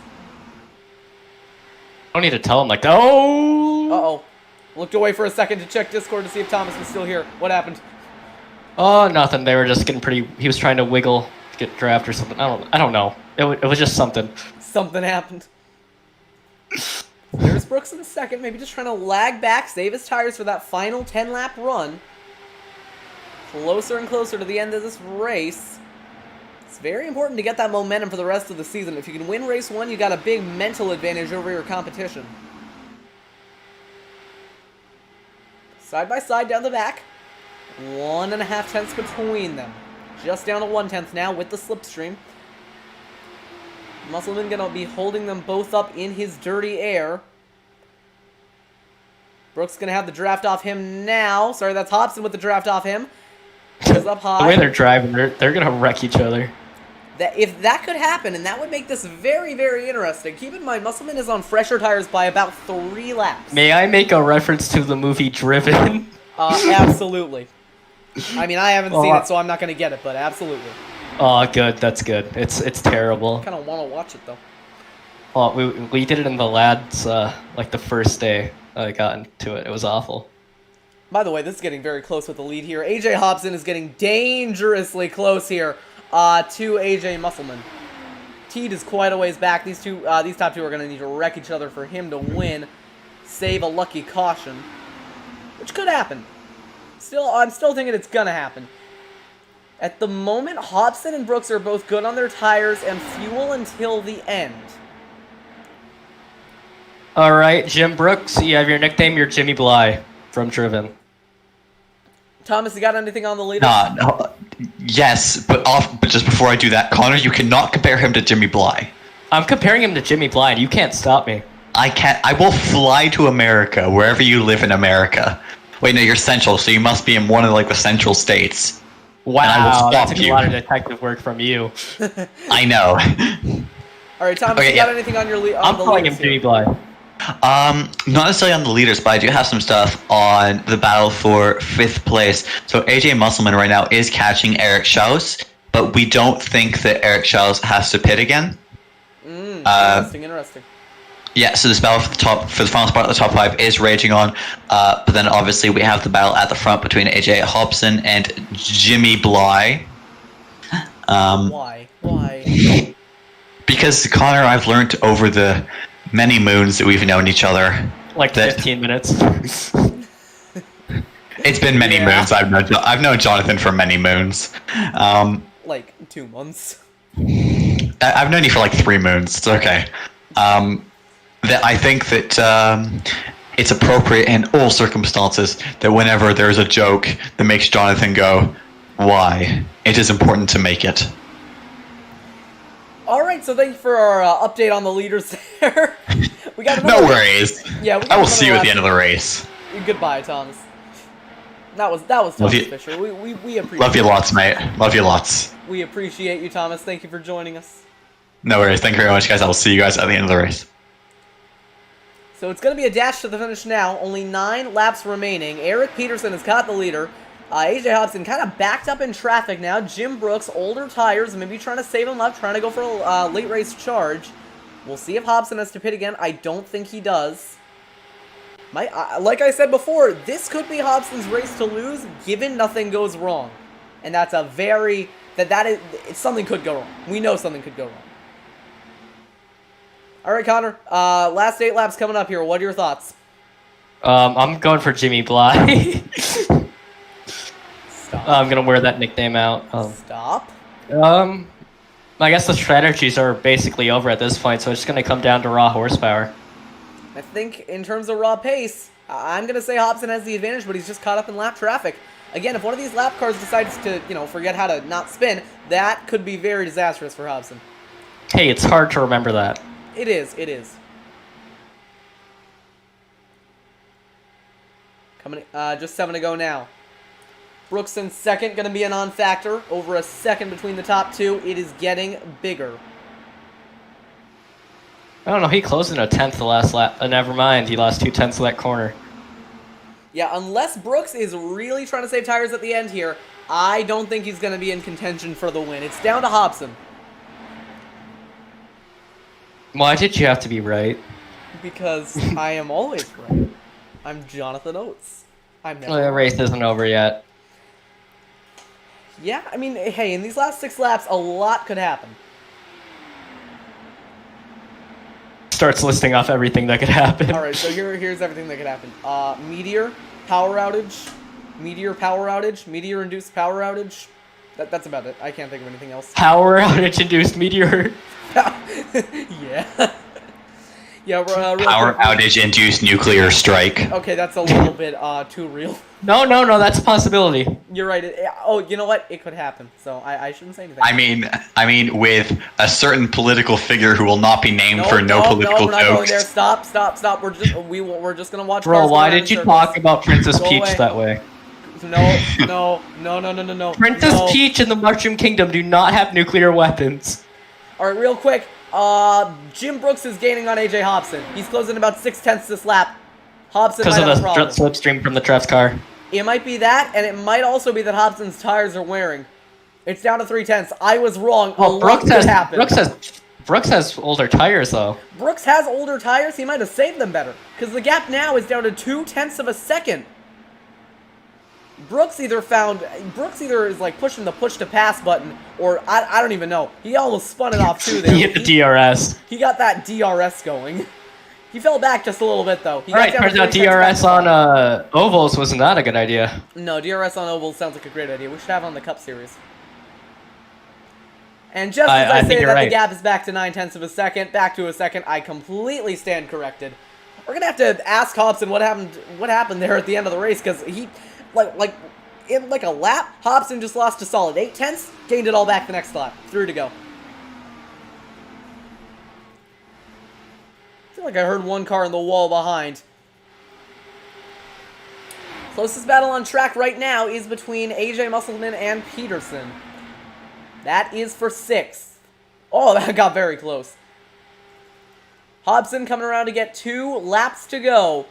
Speaker 2: I don't need to tell him, like, oh!
Speaker 1: Uh-oh. Looked away for a second to check Discord to see if Thomas was still here. What happened?
Speaker 2: Oh, nothing. They were just getting pretty... He was trying to wiggle to get draft or something. I don't know. It was just something.
Speaker 1: Something happened. There's Brooks in second, maybe just trying to lag back, save his tires for that final 10-lap run. Closer and closer to the end of this race. It's very important to get that momentum for the rest of the season. If you can win race 1, you got a big mental advantage over your competition. Side by side down the back. 1.5 tenths between them. Just down to 1 tenth now with the slipstream. Musselman gonna be holding them both up in his dirty air. Brooks gonna have the draft off him now. Sorry, that's Hobson with the draft off him. Goes up high.
Speaker 2: The way they're driving, they're gonna wreck each other.
Speaker 1: If that could happen, and that would make this very, very interesting. Keep in mind, Musselman is on fresher tires by about 3 laps.
Speaker 2: May I make a reference to the movie Driven?
Speaker 1: Absolutely. I mean, I haven't seen it, so I'm not going to get it, but absolutely.
Speaker 2: Oh, good. That's good. It's terrible.
Speaker 1: I kind of want to watch it, though.
Speaker 2: Well, we did it in the lads, like the first day I got into it. It was awful.
Speaker 1: By the way, this is getting very close with the lead here. AJ Hobson is getting dangerously close here to AJ Musselman. Teed is quite a ways back. These top two are going to need to wreck each other for him to win. Save a lucky caution, which could happen. I'm still thinking it's going to happen. At the moment, Hobson and Brooks are both good on their tires and fuel until the end.
Speaker 2: All right, Jim Brooks, you have your nickname. You're Jimmy Bly from Driven.
Speaker 1: Thomas, you got anything on the leader?
Speaker 5: No, yes, but just before I do that, Connor, you cannot compare him to Jimmy Bly.
Speaker 2: I'm comparing him to Jimmy Bly, and you can't stop me.
Speaker 5: I can't. I will fly to America, wherever you live in America. Wait, no, you're central, so you must be in one of like the central states.
Speaker 2: Wow,
Speaker 5: and I will
Speaker 2: that
Speaker 5: stop
Speaker 2: took
Speaker 5: you.
Speaker 2: a lot of detective work from you.
Speaker 5: I know.
Speaker 1: All right, Thomas,
Speaker 5: Okay,
Speaker 1: you got anything on your lead?
Speaker 2: I'm calling him Jimmy Bly.
Speaker 5: Not necessarily on the leaders, but I do have some stuff on the battle for 5th place. So AJ Musselman right now is catching Eric Schaus, but we don't think that Eric Schaus has to pit again.
Speaker 1: Interesting.
Speaker 5: Yeah, so this battle for the final spot of the top 5 is raging on, but then obviously we have the battle at the front between AJ Hobson and Jimmy Bly.
Speaker 1: Why? Why?
Speaker 5: Because Connor, I've learned over the many moons that we've known each other.
Speaker 2: Like 15 minutes.
Speaker 5: It's been many moons. I've known Jonathan for many moons.
Speaker 1: Like 2 months.
Speaker 5: I've known you for like 3 moons. It's okay. That I think that it's appropriate in all circumstances that whenever there's a joke that makes Jonathan go, "Why?" it is important to make it.
Speaker 1: All right, so thank you for our update on the leaders there. We got
Speaker 5: No worries.
Speaker 1: Yeah,
Speaker 5: I will see you at the end of the race.
Speaker 1: Goodbye, Thomas. That was Thomas Fisher. We appreciate.
Speaker 5: Love you lots, mate. Love you lots.
Speaker 1: We appreciate you, Thomas. Thank you for joining us.
Speaker 5: No worries. Thank you very much, guys. I will see you guys at the end of the race.
Speaker 1: So it's going to be a dash to the finish now. Only 9 laps remaining. Eric Peterson has got the leader. AJ Hobson kind of backed up in traffic now. Jim Brooks, older tires, maybe trying to save him up, trying to go for a late race charge. We'll see if Hobson has to pit again. I don't think he does. Like I said before, this could be Hobson's race to lose, given nothing goes wrong. And that's a very... something could go wrong. We know something could go wrong. All right, Connor. Last 8 laps coming up here. What are your thoughts?
Speaker 2: I'm going for Jimmy Bly.
Speaker 1: Stop.
Speaker 2: I'm gonna wear that nickname out.
Speaker 1: Stop.
Speaker 2: I guess the strategies are basically over at this point, so it's gonna come down to raw horsepower.
Speaker 1: I think in terms of raw pace, I'm going to say Hobson has the advantage, but he's just caught up in lap traffic. Again, if one of these lap cars decides to, forget how to not spin, that could be very disastrous for Hobson.
Speaker 2: Hey, it's hard to remember that.
Speaker 1: It is. Coming, just 7 to go now. Brooks in second, going to be a non-factor. Over a second between the top 2. It is getting bigger.
Speaker 2: I don't know, he closed in a 10th the last lap. Never mind, he lost 2 tenths of that corner.
Speaker 1: Yeah, unless Brooks is really trying to save tires at the end here, I don't think he's going to be in contention for the win. It's down to Hobson.
Speaker 2: Why did you have to be right?
Speaker 1: Because I am always right. I'm Jonathan Oates. I'm never
Speaker 2: The race isn't over yet.
Speaker 1: Yeah, I mean, hey, in these last 6 laps, a lot could happen.
Speaker 2: starts listing off everything that could happen.
Speaker 1: All right, so here's everything that could happen. Meteor, power outage, meteor-induced power outage. That's about it. I can't think of anything else.
Speaker 2: Power outage-induced meteor.
Speaker 1: Yeah. Yeah,
Speaker 5: Power outage induced nuclear strike.
Speaker 1: Okay, that's a little bit too real.
Speaker 2: No, that's a possibility.
Speaker 1: You're right. You know what? It could happen. So I shouldn't say anything.
Speaker 5: I mean, with a certain political figure who will not be named for no political
Speaker 1: we're not going
Speaker 5: jokes.
Speaker 1: there. Stop. We're just gonna watch.
Speaker 2: Bro,
Speaker 1: cars
Speaker 2: why
Speaker 1: go around
Speaker 2: did you
Speaker 1: in
Speaker 2: talk
Speaker 1: circles.
Speaker 2: about Princess
Speaker 1: Go
Speaker 2: Peach
Speaker 1: away.
Speaker 2: that way?
Speaker 1: No.
Speaker 2: Princess Peach and the Mushroom Kingdom do not have nuclear weapons.
Speaker 1: All right, real quick. Jim Brooks is gaining on AJ Hobson. He's closing about 0.6 this lap. Hobson
Speaker 2: Because
Speaker 1: might
Speaker 2: of
Speaker 1: have a
Speaker 2: the
Speaker 1: problem.
Speaker 2: slipstream from the Treff's car.
Speaker 1: It might be that, and it might also be that Hobson's tires are wearing. It's down to 0.3. I was wrong.
Speaker 2: Well,
Speaker 1: Brooks
Speaker 2: Brooks has older tires though.
Speaker 1: Brooks has older tires. He might have saved them better, because the gap now is down to 0.2 of a second. Brooks either is like pushing the push to pass button, or I don't even know. He almost spun it off too there.
Speaker 2: He hit the DRS.
Speaker 1: He got that DRS going. He fell back just a little bit though. He got
Speaker 2: Alright,
Speaker 1: down to
Speaker 2: turns out
Speaker 1: 0.3
Speaker 2: DRS
Speaker 1: back.
Speaker 2: on ovals was not a good idea.
Speaker 1: No, DRS on ovals sounds like a great idea. We should have it on the Cup Series. And just as I
Speaker 2: think
Speaker 1: say
Speaker 2: you're
Speaker 1: that
Speaker 2: right.
Speaker 1: the gap is back to 0.9 of a second, back to a second, I completely stand corrected. We're gonna have to ask Hobson what happened there at the end of the race, because he, in like a lap, Hobson just lost a solid 0.8, gained it all back the next lap, through to go. I feel like I heard one car in the wall behind. Closest battle on track right now is between AJ Musselman and Peterson. That is for 6th. Oh, that got very close. Hobson coming around to get 2 laps to go.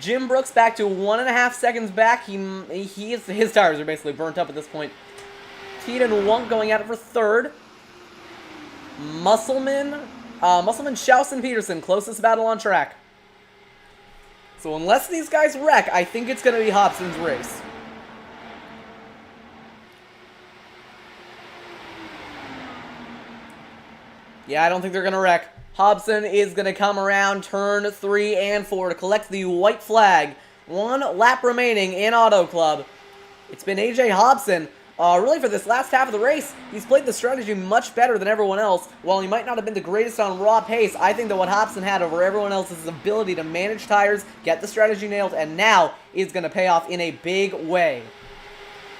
Speaker 1: Jim Brooks back to 1.5 seconds back. His tires are basically burnt up at this point. Teed and Wunk going at it for 3rd. Musselman, Schaus, and Peterson, closest battle on track. So unless these guys wreck, I think it's going to be Hobson's race. Yeah, I don't think they're going to wreck. Hobson is going to come around turn 3 and 4 to collect the white flag. 1 lap remaining in Auto Club. It's been AJ Hobson. Really, for this last half of the race, he's played the strategy much better than everyone else. While he might not have been the greatest on raw pace, I think that what Hobson had over everyone else is his ability to manage tires, get the strategy nailed, and now is going to pay off in a big way.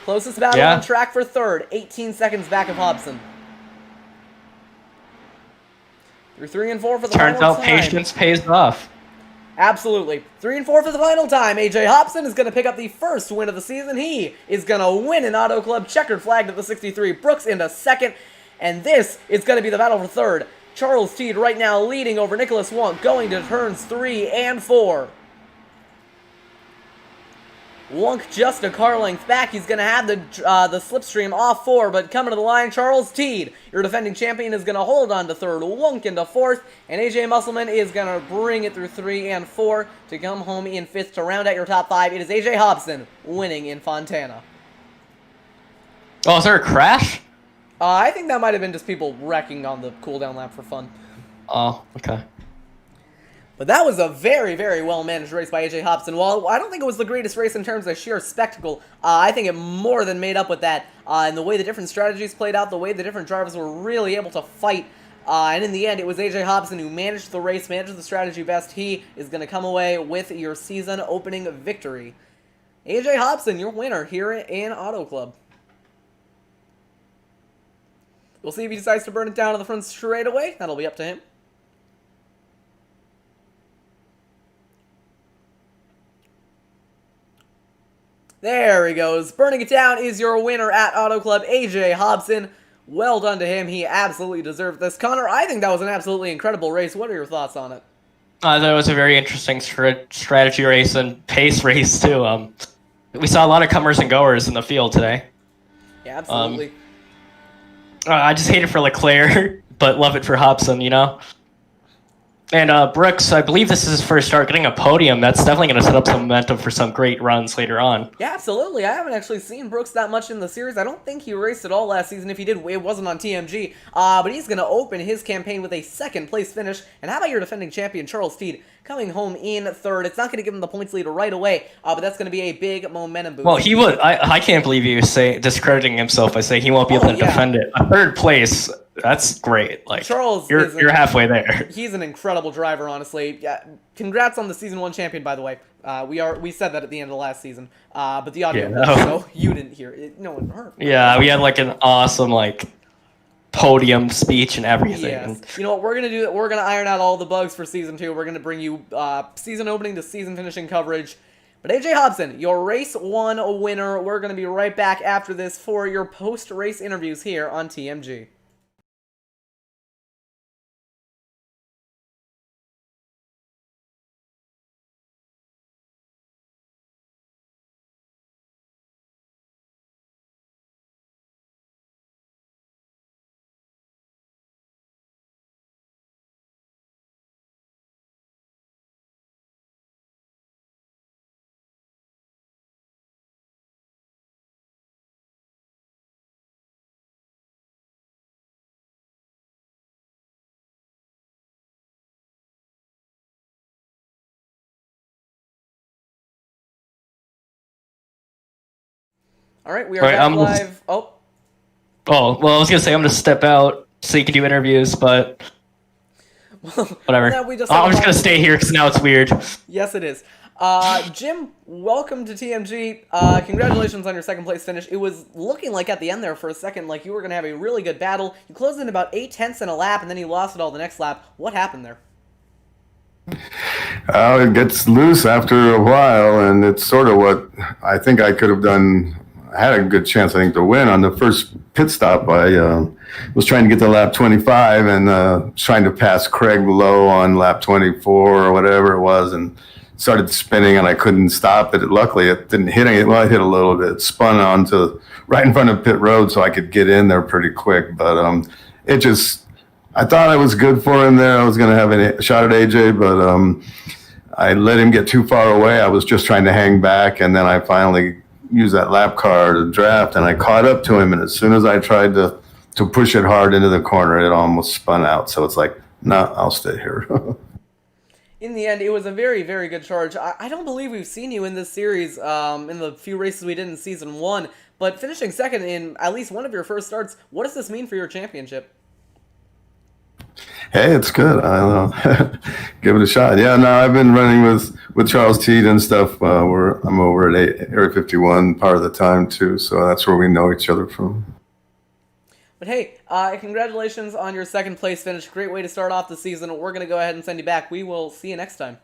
Speaker 1: Closest battle on track for 3rd, 18 seconds back of Hobson. Through 3 and 4 for the final time.
Speaker 2: Turns out patience pays off.
Speaker 1: Absolutely. 3 and 4 for the final time. AJ Hobson is going to pick up the first win of the season. He is going to win an Auto Club checkered flag at the 63. Brooks into 2nd. And this is going to be the battle for 3rd. Charles Teed right now leading over Nicholas Wunk, going to turns 3 and 4. Wunk just a car length back. He's going to have the slipstream off 4, but coming to the line, Charles Teed, your defending champion, is going to hold on to 3rd. Wunk into 4th, and AJ Musselman is going to bring it through 3 and 4 to come home in 5th to round out your top 5. It is AJ Hobson winning in Fontana.
Speaker 2: Oh, is there a crash?
Speaker 1: I think that might have been just people wrecking on the cooldown lap for fun.
Speaker 2: Oh, okay.
Speaker 1: But that was a very, very well-managed race by AJ Hobson. While I don't think it was the greatest race in terms of sheer spectacle, I think it more than made up with that in the way the different strategies played out, the way the different drivers were really able to fight. And in the end, it was AJ Hobson who managed the race, managed the strategy best. He is going to come away with your season opening victory. AJ Hobson, your winner here in Auto Club. We'll see if he decides to burn it down on the front straight away. That'll be up to him. There he goes. Burning it down is your winner at Auto Club, AJ Hobson. Well done to him. He absolutely deserved this. Connor, I think that was an absolutely incredible race. What are your thoughts on it?
Speaker 2: That was a very interesting strategy race and pace race, too. We saw a lot of comers and goers in the field today.
Speaker 1: Yeah, absolutely.
Speaker 2: I just hate it for Leclaire, but love it for Hobson, you know? And Brooks, I believe this is his first start getting a podium. That's definitely going to set up some momentum for some great runs later on.
Speaker 1: Yeah, absolutely. I haven't actually seen Brooks that much in the series. I don't think he raced at all last season. If he did, it wasn't on TMG. But he's going to open his campaign with a second-place finish. And how about your defending champion, Charles Teed, coming home in third? It's not going to give him the points lead right away, but that's going to be a big momentum boost.
Speaker 2: Well, he would. I can't believe you discrediting himself by saying he won't be able to defend it. A third place. That's great. Like
Speaker 1: Charles,
Speaker 2: you're halfway there.
Speaker 1: He's an incredible driver, honestly. Yeah, congrats on the season 1 champion, by the way. We said that at the end of the last season, but the audio, so you didn't hear it. No one heard.
Speaker 2: Yeah, we had like an awesome podium speech and everything.
Speaker 1: Yes. You know what we're gonna do? We're gonna iron out all the bugs for season 2. We're gonna bring you season opening to season finishing coverage. But AJ Hobson, your race 1 winner. We're gonna be right back after this for your post-race interviews here on TMG. All right, we are back live.
Speaker 2: Oh, well, I was going to say I'm going to step out so you can do interviews, but whatever.
Speaker 1: Yeah,
Speaker 2: I'm just going to stay here because now it's weird.
Speaker 1: Yes, it is. Jim, welcome to TMG. Congratulations on your second place finish. It was looking like at the end there for a second like you were going to have a really good battle. You closed in about 8/10 in a lap, and then you lost it all the next lap. What happened there?
Speaker 7: It gets loose after a while, and it's sort of what I think I could have done. I had a good chance, I think, to win on the first pit stop. I was trying to get to lap 25 and trying to pass Craig Lowe on lap 24 or whatever it was, and started spinning, and I couldn't stop it. Luckily, it didn't hit anything. Well, it hit a little bit. It spun onto right in front of pit road, so I could get in there pretty quick. But I thought I was good for him there. I was going to have a shot at AJ, but I let him get too far away. I was just trying to hang back, and then I finally used that lap car to draft, and I caught up to him, and as soon as I tried to push it hard into the corner, it almost spun out. So it's like, no, I'll stay here.
Speaker 1: In the end, it was a very, very good charge. I don't believe we've seen you in this series in the few races we did in Season 1, but finishing second in at least one of your first starts, what does this mean for your championship?
Speaker 7: Hey, it's good. I don't know. Give it a shot. Yeah, no, I've been running with Charles Teed and stuff. I'm over at Area 51 part of the time, too, so that's where we know each other from.
Speaker 1: But hey, congratulations on your second place finish. Great way to start off the season. We're going to go ahead and send you back. We will see you next time.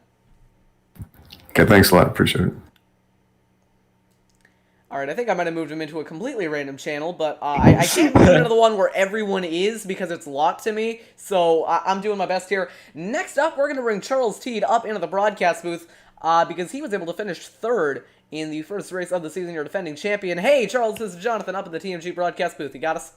Speaker 7: Okay, thanks a lot. Appreciate it.
Speaker 1: Alright, I think I might have moved him into a completely random channel, but I can't move him into the one where everyone is because it's locked to me, so I'm doing my best here. Next up, we're going to bring Charles Teed up into the broadcast booth because he was able to finish third in the first race of the season. You're defending champion. Hey, Charles, this is Jonathan up at the TMG broadcast booth. You got us?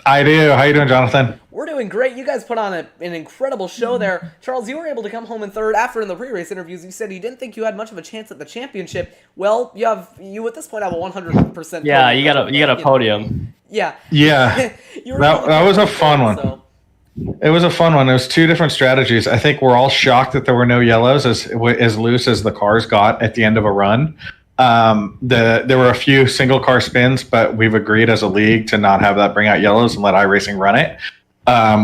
Speaker 3: I do. How you doing, Jonathan?
Speaker 1: We're doing great. You guys put on an incredible show there. Charles, you were able to come home in third. After in the pre-race interviews, you said you didn't think you had much of a chance at the championship. Well, you at this point have a 100%.
Speaker 2: Yeah, you got a podium.
Speaker 1: Yeah.
Speaker 3: Yeah. that was a fun one. So. It was a fun one. It was two different strategies. I think we're all shocked that there were no yellows as loose as the cars got at the end of a run. There were a few single car spins, but we've agreed as a league to not have that bring out yellows and let iRacing run it.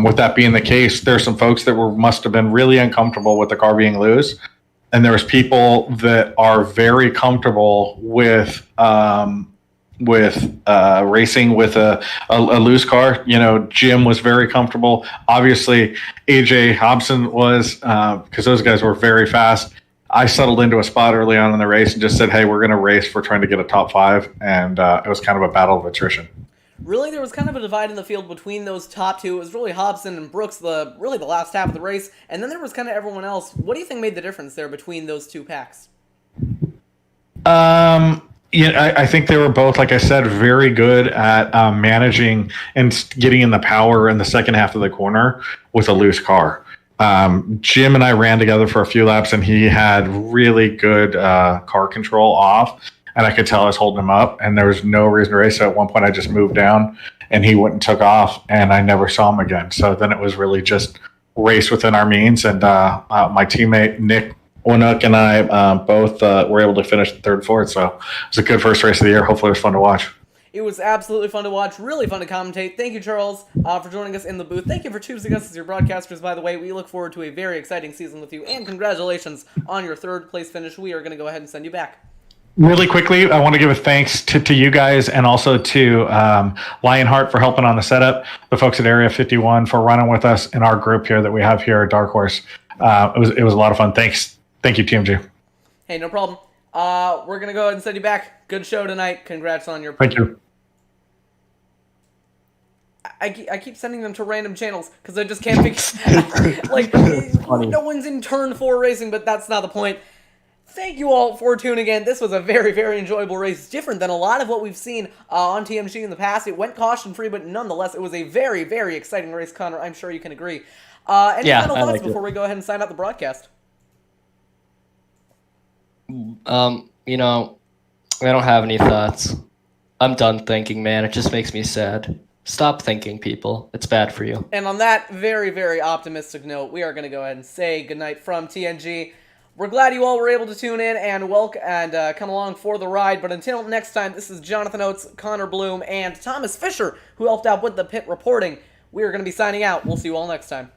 Speaker 3: With that being the case, there's some folks that must have been really uncomfortable with the car being loose, and there's people that are very comfortable with racing with a loose car. You know, Jim was very comfortable. Obviously, AJ Hobson was because those guys were very fast. I settled into a spot early on in the race and just said, hey, we're going to race. We're trying to get a top 5. And it was kind of a battle of attrition.
Speaker 1: Really, there was kind of a divide in the field between those top two. It was really Hobson and Brooks, the last half of the race. And then there was kind of everyone else. What do you think made the difference there between those two packs?
Speaker 3: Yeah, I think they were both, like I said, very good at managing and getting in the power in the second half of the corner with a loose car. Jim and I ran together for a few laps, and he had really good car control off, and I could tell I was holding him up, and there was no reason to race. So at one point, I just moved down, and he went and took off, and I never saw him again. So then it was really just race within our means, and my teammate Nick Winnock and I both were able to finish third and fourth. So it was a good first race of the year. Hopefully, it was fun to watch.
Speaker 1: It was absolutely fun to watch, really fun to commentate. Thank you, Charles, for joining us in the booth. Thank you for choosing us as your broadcasters, by the way. We look forward to a very exciting season with you, and congratulations on your third place finish. We are going to go ahead and send you back.
Speaker 3: Really quickly, I want to give a thanks to you guys and also to Lionheart for helping on the setup, the folks at Area 51 for running with us in our group here that we have here at Dark Horse. It was a lot of fun. Thanks. Thank you, TMG.
Speaker 1: Hey, no problem. We're going to go ahead and send you back. Good show tonight. Congrats on your...
Speaker 3: Thank you.
Speaker 1: I keep sending them to random channels because I just can't figure... like, no one's in turn 4 racing, but that's not the point. Thank you all for tuning in. This was a very, very enjoyable race. Different than a lot of what we've seen on TMG in the past. It went caution-free, but nonetheless, it was a very, very exciting race, Connor. I'm sure you can agree. Any final thoughts before we go ahead and sign out the broadcast?
Speaker 2: You know, I don't have any thoughts. I'm done thinking, man. It just makes me sad. Stop thinking, people. It's bad for you.
Speaker 1: And on that very, very optimistic note, we are going to go ahead and say goodnight from TNG. We're glad you all were able to tune in and come along for the ride. But until next time, this is Jonathan Oates, Connor Bloom, and Thomas Fisher, who helped out with the pit reporting. We are going to be signing out. We'll see you all next time.